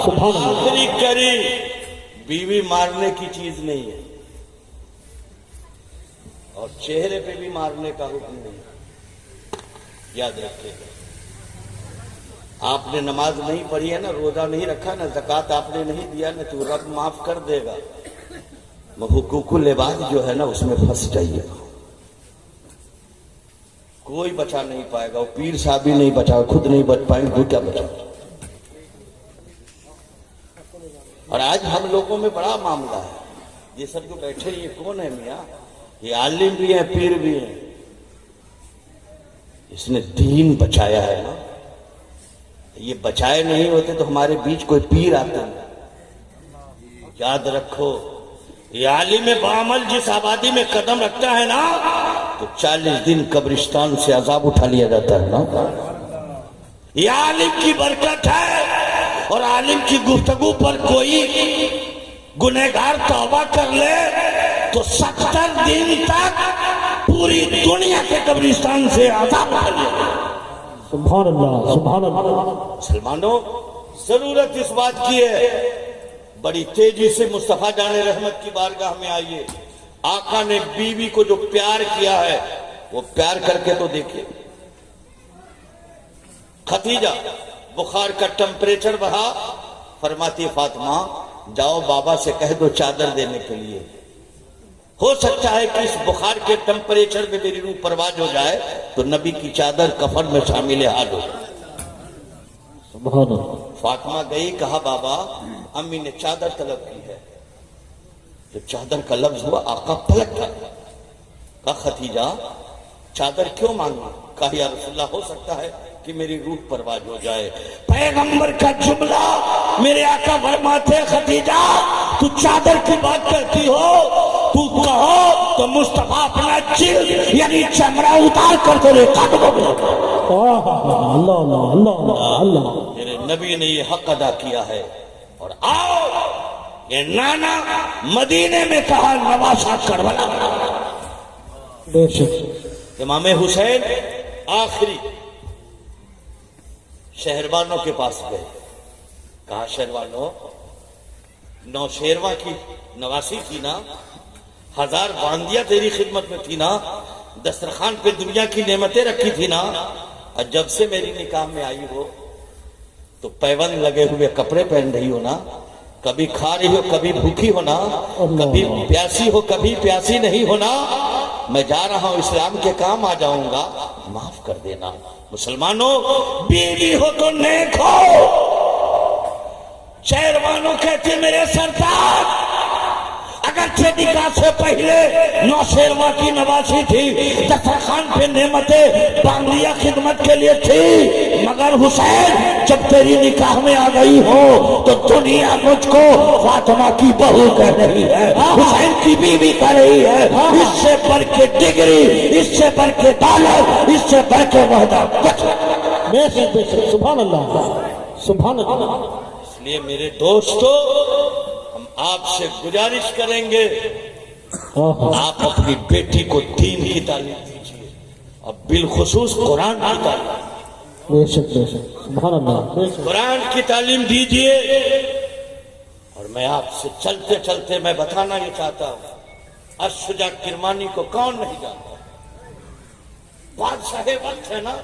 سبحان اللہ۔ آخری کری بیوی مارنے کی چیز نہیں ہے، اور چہرے پہ بھی مارنے کا حکم نہیں ہے، یاد رکھے گا۔ آپ نے نماز نہیں پڑھی ہے نا، روزہ نہیں رکھا نا، زکوٰۃ آپ نے نہیں دیا نا، تو رب معاف کر دے گا۔ حقوق العباد جو ہے نا اس میں پھنس جائیے گا، کوئی بچا نہیں پائے گا، وہ پیر صاحب بھی نہیں بچا، خود نہیں بچ پائیں گے، کیا بچا۔ اور آج ہم لوگوں میں بڑا معاملہ ہے، یہ سب جو بیٹھے یہ کون ہے میاں؟ یہ عالم بھی ہیں، پیر بھی ہیں، اس نے دین بچایا ہے نا، یہ بچائے نہیں ہوتے تو ہمارے بیچ کوئی پیر آتے ہیں۔ یاد رکھو، یہ عالم بعمل جس آبادی میں قدم رکھتا ہے نا، تو 40 دن قبرستان سے عذاب اٹھا لیا جاتا ہے نا۔ یہ عالم کی برکت ہے، اور عالم کی گفتگو پر کوئی گنہگار توبہ کر لے تو 70 دن تک پوری دنیا کے قبرستان سے عذاب کر لے. سبحان اللہ سبحان اللہ. مسلمانوں ضرورت اس بات کی ہے بڑی تیزی سے مصطفیٰ جان رحمت کی بارگاہ میں آئیے. آقا نے بیوی کو جو پیار کیا ہے وہ پیار کر کے تو دیکھیں. خدیجہ بخار کا ٹمپریچر بڑھا, فرماتی فاطمہ جاؤ بابا سے کہہ دو چادر دینے کے لیے, ہو سکتا ہے کہ اس بخار کے ٹمپریچر میں میری روح پرواز ہو جائے تو نبی کی چادر کفن میں شامل حال ہو. سبحان اللہ. فاطمہ گئی, کہا بابا امی نے چادر طلب کی ہے. جب چادر کا لفظ ہوا آقا پلٹ گئے. کہا خدیجہ چادر کیوں مانگی؟ کہا یا رسول اللہ ہو سکتا ہے کہ میری روح پرواز ہو جائے. پیغمبر کا جملہ میرے آقا فرماتے خدیجہ تو چادر کی بات کرتی ہو, تو کہو تو مصطفیٰ اپنا جلد یعنی چمڑا اتار کر تیرے قدموں میں اللہ اللہ اللہ اللہ. میرے نبی نے یہ حق ادا کیا ہے. اور آؤ یہ نانا مدینے میں کہا نواسا کربلا. بے شک. امام حسین آخری شہروانوں کے پاس گئے. کہا شہروانوں نوشیرواں کی نواسی تھی نا, 1000 باندیاں تیری خدمت میں تھی نا, دسترخوان پہ دنیا کی نعمتیں رکھی تھی نا, اور جب سے میری نکاح میں آئی ہو تو پیون لگے ہوئے کپڑے پہن رہی ہو نا, کبھی کھا رہی ہو کبھی بھوکی ہونا, کبھی پیاسی ہو کبھی پیاسی نہیں ہونا. میں جا رہا ہوں اسلام کے کام آ جاؤں گا, معاف کر دینا. مسلمانوں بیوی ہو تو نیک ہو. شہروانوں کہتے میرے سردار اگرچہ نکاح سے پہلے نوشیرواں کی نواسی تھی, دسترخوان پہ نعمتیں باندیا خدمت کے لیے تھی, مگر حسین جب تیری نکاح میں آ گئی ہو تو دنیا مجھ کو فاطمہ کی بہو کہہ رہی ہے, حسین کی بیوی کہہ رہی ہے. اس سے بڑھ کے ڈگری, اس سے بڑھ کے دولت, اس سے بڑھ کے وحدت کچھ. بے شک بے شک. سبحان اللہ سبحان اللہ. اس لیے میرے دوستو ہم آپ سے گزارش کریں گے آپ اپنی بیٹی کو دین کی تعلیم دیجیے, اور بالخصوص قرآن کی تعلیم. بے شک بے شک. سبحان اللہ. بے شک. قرآن کی تعلیم دیجیے. اور میں آپ سے چلتے چلتے میں بتانا یہ چاہتا ہوں, اشجع کرمانی کو کون نہیں جانتا؟ بادشاہ وقت ہے نا.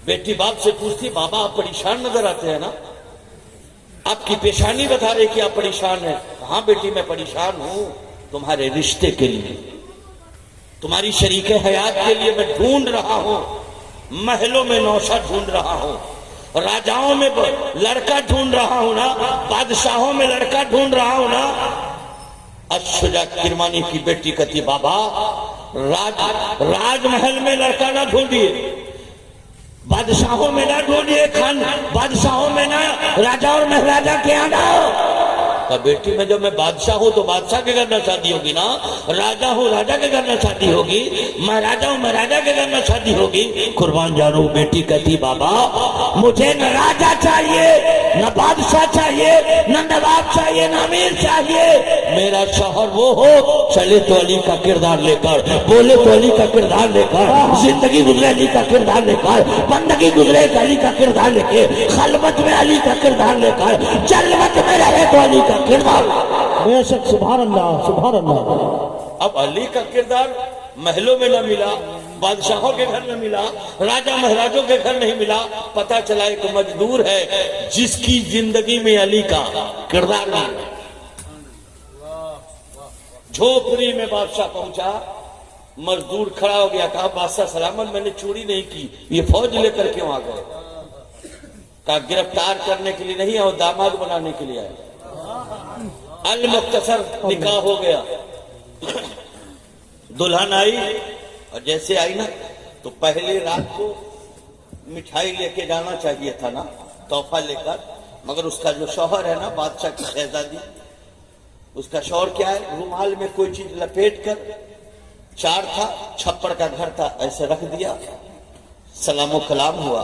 بیٹی باپ سے پوچھتی بابا آپ پریشان نظر آتے ہیں نا, آپ کی پیشانی بتا رہے کہ آپ پریشان ہیں. کہاں بیٹی میں پریشان ہوں, تمہارے رشتے کے لیے, تمہاری شریک حیات کے لیے میں ڈھونڈ رہا ہوں. محلوں میں نوشہ ڈھونڈ رہا ہوں, راجاؤں میں لڑکا ڈھونڈ رہا ہوں نا, بادشاہوں میں لڑکا ڈھونڈ رہا ہوں نا. اشجع کرمانی کی بیٹی کہتی بابا راج محل میں لڑکا نہ ڈھونڈیے, بادشاہوں میں نہ ڈھونڈیے, بادشاہوں میں نہ, راجا اور مہاراجا کے آنا. بیٹی میں جب میں بادشاہ ہوں تو بادشاہ کے گھر میں شادی ہوگی نا, راجا ہوں راجا کے گھر میں شادی ہوگی, مہاراجا ہوں مہاراجا کے گھر میں شادی ہوگی. قربان جانو. بیٹی کہتی بابا مجھے نہ راجا چاہیے, نہ بادشاہ چاہیے, نہ نواب چاہیے, نہ امیر چاہیے. میرا شوہر وہ ہو چلے تو علی کا کردار لے کر, بولے تو علی کا کردار لے کر, زندگی گزرے علی کا کردار لے کر, بندگی گزرے علی کا کردار لے کے, خلوت میں علی کا کردار لے کر, جلوت میں رہے تو علی کا کردار. بے شک. سبحان اللہ سبحان اللہ. اب علی کا کردار محلوں میں نہ ملا, بادشاہوں کے گھر میں ملا, راجہ مہاراجوں کے گھر نہیں ملا. پتہ چلا ایک مزدور ہے جس کی زندگی میں علی کا کردار نہیں. جھوپڑی میں بادشاہ پہنچا, مزدور کھڑا ہو گیا, کہا بادشاہ سلامت میں نے چوری نہیں کی, یہ فوج لے کر کیوں آ گئے؟ کہا گرفتار کرنے کے لیے نہیں, اور داماد بنانے کے لیے آئے. المختصر نکاح ہو گیا, دلہن آئی, اور جیسے آئی نا تو پہلی رات کو مٹھائی لے کے جانا چاہیے تھا نا, تحفہ لے کر, مگر اس کا جو شوہر ہے نا بادشاہ کی شہزادی, اس کا شوہر کیا ہے, رومال میں کوئی چیز لپیٹ کر, چار تھا چھپڑ کا گھر تھا, ایسے رکھ دیا, سلام و کلام ہوا,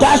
10